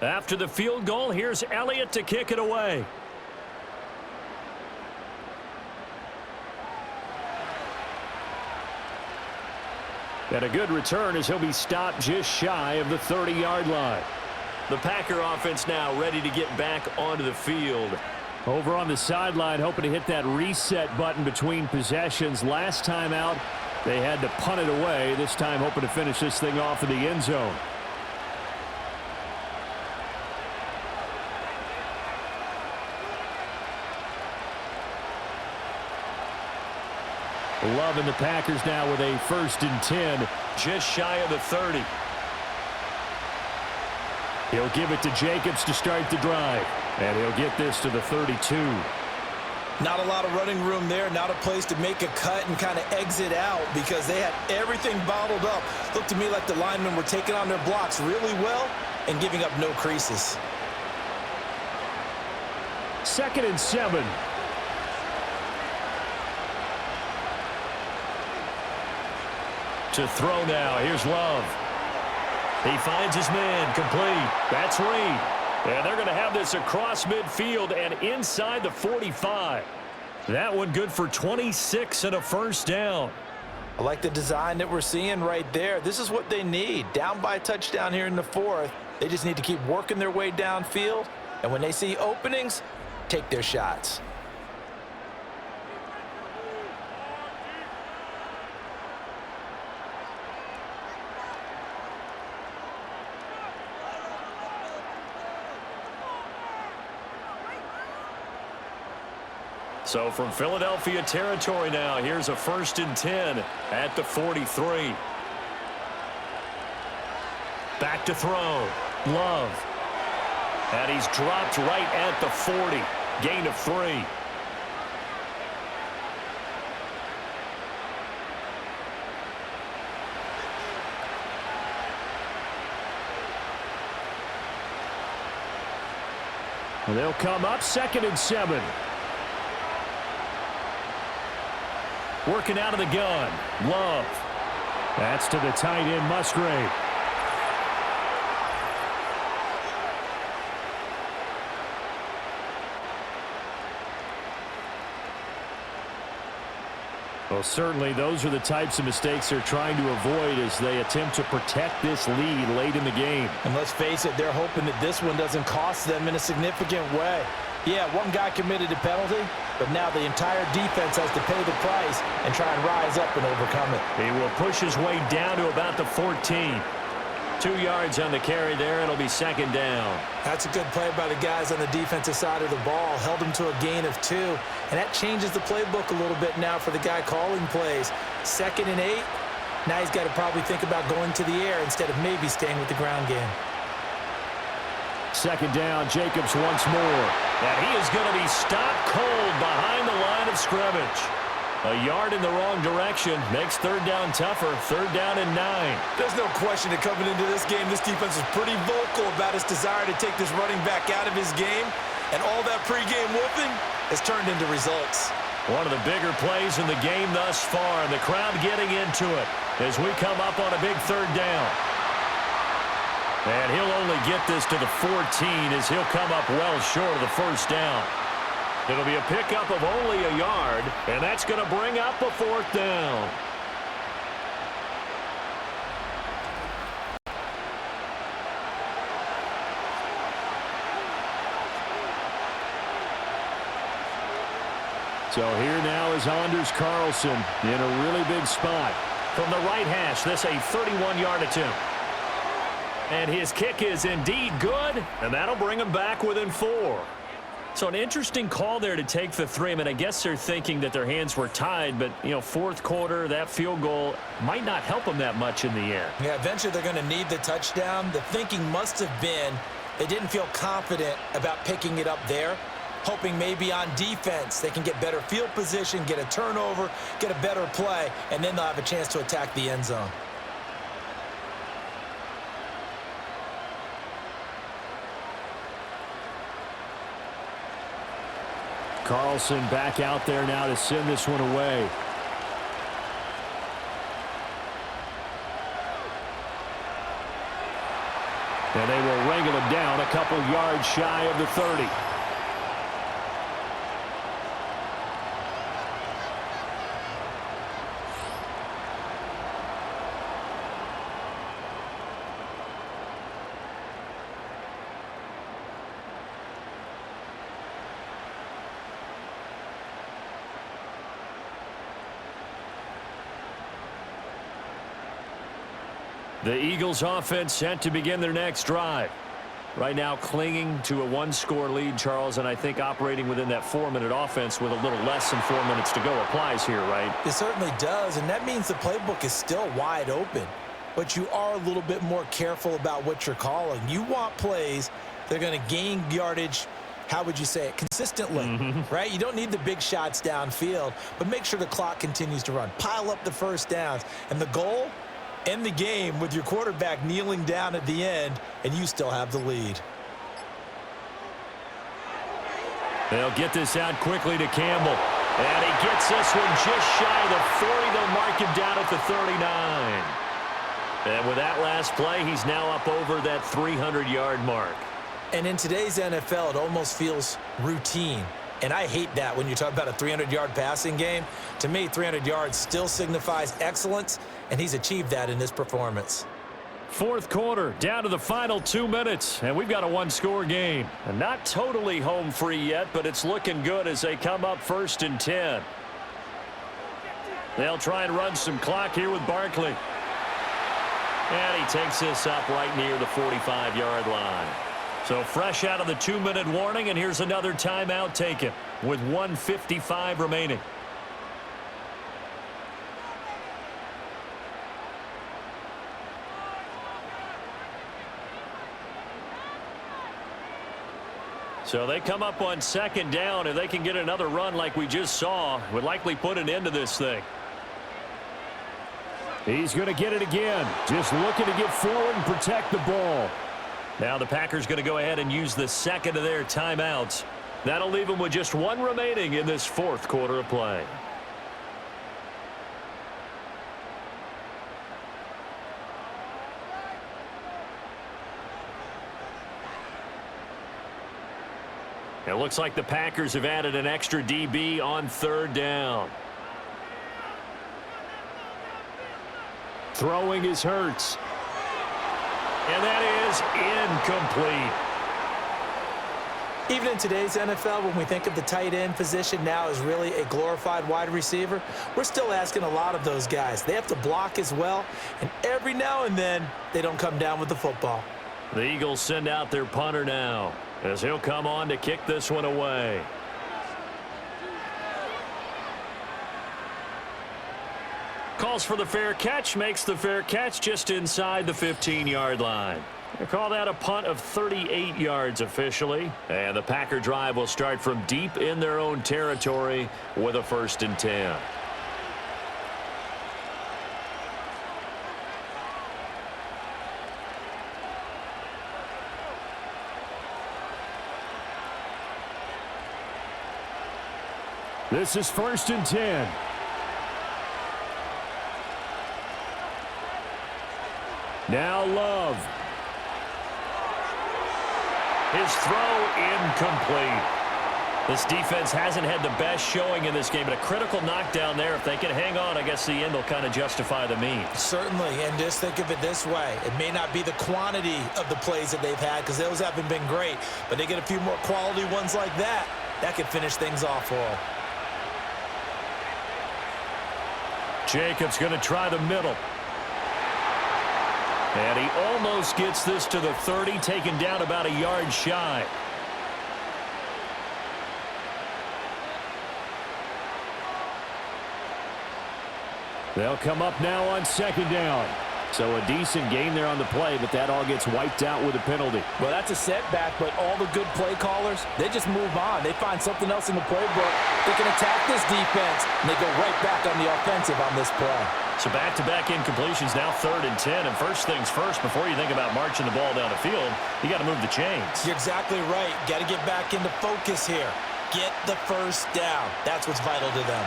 Speaker 2: After the field goal, here's Elliott to kick it away.
Speaker 6: And a good return as he'll be stopped just shy of the 30-yard line.
Speaker 2: The Packer offense now ready to get back onto the field.
Speaker 6: Over on the sideline, hoping to hit that reset button between possessions. Last time out, they had to punt it away. This time hoping to finish this thing off in the end zone. Love in the Packers now with a 1st and 10.
Speaker 2: Just shy of the 30.
Speaker 6: He'll give it to Jacobs to start the drive. And he'll get this to the 32.
Speaker 3: Not a lot of running room there, not a place to make a cut and kind of exit out because they had everything bottled up. Looked to me like the linemen were taking on their blocks really well and giving up no creases.
Speaker 6: 2nd and 7.
Speaker 2: To throw now. Here's Love. He finds his man. Complete. That's Reed. And they're going to have this across midfield and inside the 45. That one good for 26 and a first down.
Speaker 3: I like the design that we're seeing right there. This is what they need. Down by a touchdown here in the 4th. They just need to keep working their way downfield. And when they see openings, take their shots.
Speaker 2: So from Philadelphia territory now, here's a 1st and 10 at the 43. Back to throw. Love. And he's dropped right at the 40. Gain of 3.
Speaker 6: And they'll come up 2nd and 7.
Speaker 2: Working out of the gun. Love.
Speaker 6: That's to the tight end, Musgrave. Well, certainly those are the types of mistakes they're trying to avoid as they attempt to protect this lead late in the game.
Speaker 3: And let's face it, they're hoping that this one doesn't cost them in a significant way. Yeah, one guy committed a penalty, but now the entire defense has to pay the price and try and rise up and overcome it.
Speaker 6: He will push his way down to about the 14. 2 yards on the carry there. It'll be second down.
Speaker 3: That's a good play by the guys on the defensive side of the ball. Held them to a gain of 2. And that changes the playbook a little bit now for the guy calling plays. 2nd and 8. Now he's got to probably think about going to the air instead of maybe staying with the ground game.
Speaker 6: Second down, Jacobs once more.
Speaker 2: And he is going to be stopped cold behind the line of scrimmage. A yard in the wrong direction makes third down tougher. Third down and 9.
Speaker 3: There's no question that coming into this game, this defense is pretty vocal about its desire to take this running back out of his game. And all that pregame whooping has turned into results.
Speaker 2: One of the bigger plays in the game thus far. And the crowd getting into it as we come up on a big third down. And he'll only get this to the 14 as he'll come up well short of the first down. It'll be a pickup of only a yard, and that's going to bring up a fourth down.
Speaker 6: So here now is Anders Carlson in a really big spot.
Speaker 2: From the right hash, this a 31-yard attempt. And his kick is indeed good, and that'll bring him back within 4. So an interesting call there to take the 3. I mean, I guess they're thinking that their hands were tied, but, you know, fourth quarter, that field goal might not help them that much in the air.
Speaker 3: Yeah, eventually they're going to need the touchdown. The thinking must have been they didn't feel confident about picking it up there, hoping maybe on defense they can get better field position, get a turnover, get a better play, and then they'll have a chance to attack the end zone.
Speaker 6: Carlson back out there now to send this one away. And they will wrangle him down a couple yards shy of the 30.
Speaker 2: The Eagles offense set to begin their next drive. Right now clinging to a one-score lead, Charles, and I think operating within that 4-minute offense with a little less than 4 minutes to go applies here, right?
Speaker 3: It certainly does, and that means the playbook is still wide open. But you are a little bit more careful about what you're calling. You want plays that are going to gain yardage, how would you say it, consistently, right? You don't need the big shots downfield, but make sure the clock continues to run. Pile up the first downs, and the goal, end the game with your quarterback kneeling down at the end, and you still have the lead.
Speaker 2: They'll get this out quickly to Campbell. And he gets this one just shy of the 40. They'll mark him down at the 39. And with that last play, he's now up over that 300-yard mark.
Speaker 3: And in today's NFL, it almost feels routine. And I hate that when you talk about a 300-yard passing game. To me, 300 yards still signifies excellence, and he's achieved that in this performance.
Speaker 2: Fourth quarter, down to the final 2 minutes, and we've got a one-score game. And not totally home free yet, but it's looking good as they come up 1st and 10. They'll try and run some clock here with Barkley. And he takes this up right near the 45-yard line. So fresh out of the 2-minute warning, and here's another timeout taken with 1:55 remaining. So they come up on 2nd down. If they can get another run like we just saw, would likely put an end to this thing.
Speaker 6: He's going to get it again. Just looking to get forward and protect the ball.
Speaker 2: Now the Packers going to go ahead and use the second of their timeouts. That'll leave them with just one remaining in this fourth quarter of play. It looks like the Packers have added an extra DB on third down. Throwing is Hurts. And that is incomplete.
Speaker 3: Even in today's NFL, when we think of the tight end position now as really a glorified wide receiver, we're still asking a lot of those guys. They have to block as well, and every now and then, they don't come down with the football.
Speaker 2: The Eagles send out their punter now, as he'll come on to kick this one away. Calls for the fair catch, makes the fair catch just inside the 15-yard line. They call that a punt of 38 yards officially. And the Packer drive will start from deep in their own territory with a 1st and 10.
Speaker 6: This is 1st and 10. Now Love.
Speaker 2: His throw incomplete. This defense hasn't had the best showing in this game, but a critical knockdown there. If they can hang on, I guess the end will kind of justify the means.
Speaker 3: Certainly, and just think of it this way. It may not be the quantity of the plays that they've had because those haven't been great, but they get a few more quality ones like that. That could finish things off for them.
Speaker 2: Jacobs going to try the middle. And he almost gets this to the 30, taken down about a yard shy.
Speaker 6: They'll come up now on 2nd down. So a decent gain there on the play, but that all gets wiped out with a penalty.
Speaker 4: Well, that's a setback, but all the good play callers, they just move on. They find something else in the playbook. They can attack this defense, and they go right back on the offensive on this play.
Speaker 2: So back-to-back incompletions, now 3rd and 10. And first things first, before you think about marching the ball down the field, you got to move the chains.
Speaker 3: You're exactly right. Got to get back into focus here. Get the 1st down. That's what's vital to them.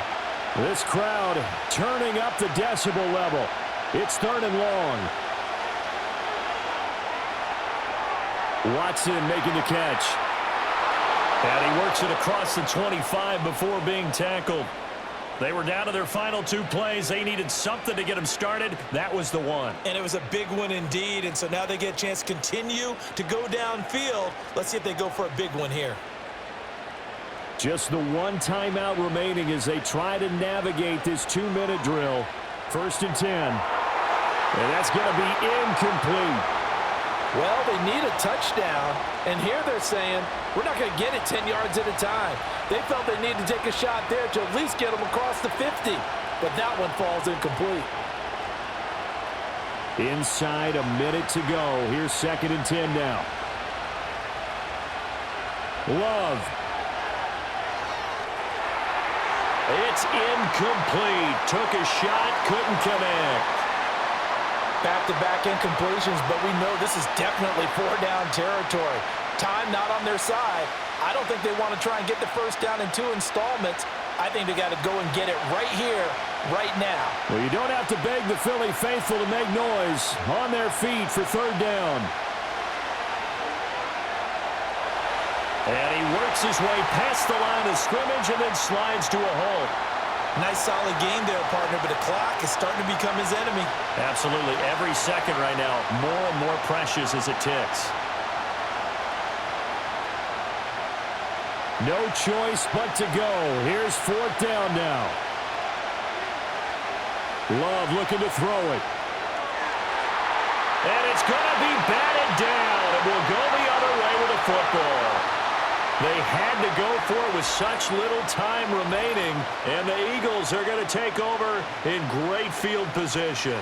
Speaker 6: This crowd turning up the decibel level. It's 3rd and long. Watson making the catch.
Speaker 2: And he works it across the 25 before being tackled. They were down to their final 2 plays. They needed something to get them started. That was the one.
Speaker 3: And it was a big one indeed, and so now they get a chance to continue to go downfield. Let's see if they go for a big one here.
Speaker 6: Just the one timeout remaining as they try to navigate this 2-minute drill. 1st and 10. And that's going to be incomplete.
Speaker 4: Well, they need a touchdown, and here they're saying, we're not going to get it 10 yards at a time. They felt they needed to take a shot there to at least get them across the 50, but that one falls incomplete.
Speaker 6: Inside a minute to go. Here's 2nd and 10 now. Love.
Speaker 2: It's incomplete. Took a shot, couldn't connect.
Speaker 4: Back-to-back incompletions, but we know this is definitely 4-down territory. Time not on their side. I don't think they want to try and get the 1st down in 2 installments. I think they got to go and get it right here, right now.
Speaker 6: Well, you don't have to beg the Philly faithful to make noise. On their feet for 3rd down.
Speaker 2: And he works his way past the line of scrimmage and then slides to a halt.
Speaker 3: Nice solid game there, partner, but the clock is starting to become his enemy.
Speaker 2: Absolutely. Every second right now, more and more precious as it ticks.
Speaker 6: No choice but to go. Here's 4th down now. Love looking to throw it.
Speaker 2: And it's going to be batted down. It will go the other way with the football. They had to go for it with such little time remaining, and the Eagles are going to take over in great field position.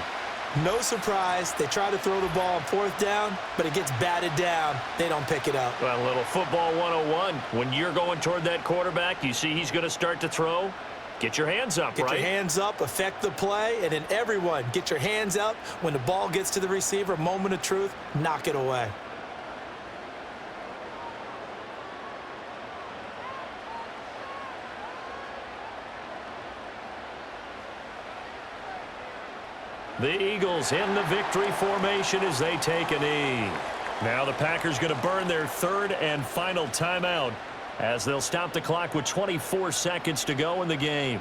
Speaker 3: No surprise. They try to throw the ball on 4th down, but it gets batted down. They don't pick it up.
Speaker 2: Well, a little football 101. When you're going toward that quarterback, you see he's going to start to throw. Get your hands up, right?
Speaker 3: Get your hands up, affect the play, and then everyone, get your hands up. When the ball gets to the receiver, moment of truth, knock it away.
Speaker 2: The Eagles in the victory formation as they take a knee. Now the Packers going to burn their 3rd and final timeout as they'll stop the clock with 24 seconds to go in the game.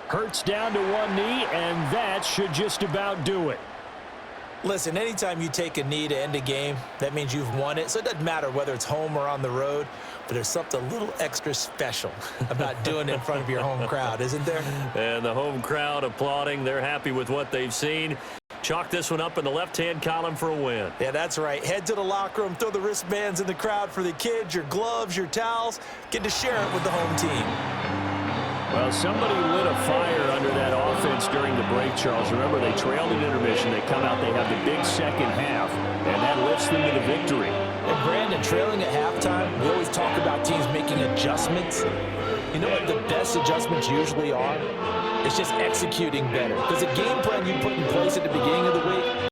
Speaker 2: Hurts down to one knee, and that should just about do it.
Speaker 3: Listen, anytime you take a knee to end a game, that means you've won it. So it doesn't matter whether it's home or on the road, but there's something a little extra special about doing it in front of your home crowd, isn't there?
Speaker 2: And the home crowd applauding. They're happy with what they've seen. Chalk this one up in the left-hand column for a win.
Speaker 3: Yeah, that's right. Head to the locker room, throw the wristbands in the crowd for the kids, your gloves, your towels. Get to share it with the home team.
Speaker 2: Well, somebody lit a fire under that offense during the break, Charles. Remember, they trailed at intermission. They come out, they have the big second half, and that lifts them to the victory.
Speaker 3: And Brandon, trailing at halftime, we always talk about teams making adjustments. You know what the best adjustments usually are? It's just executing better. Because the game plan you put in place at the beginning of the week,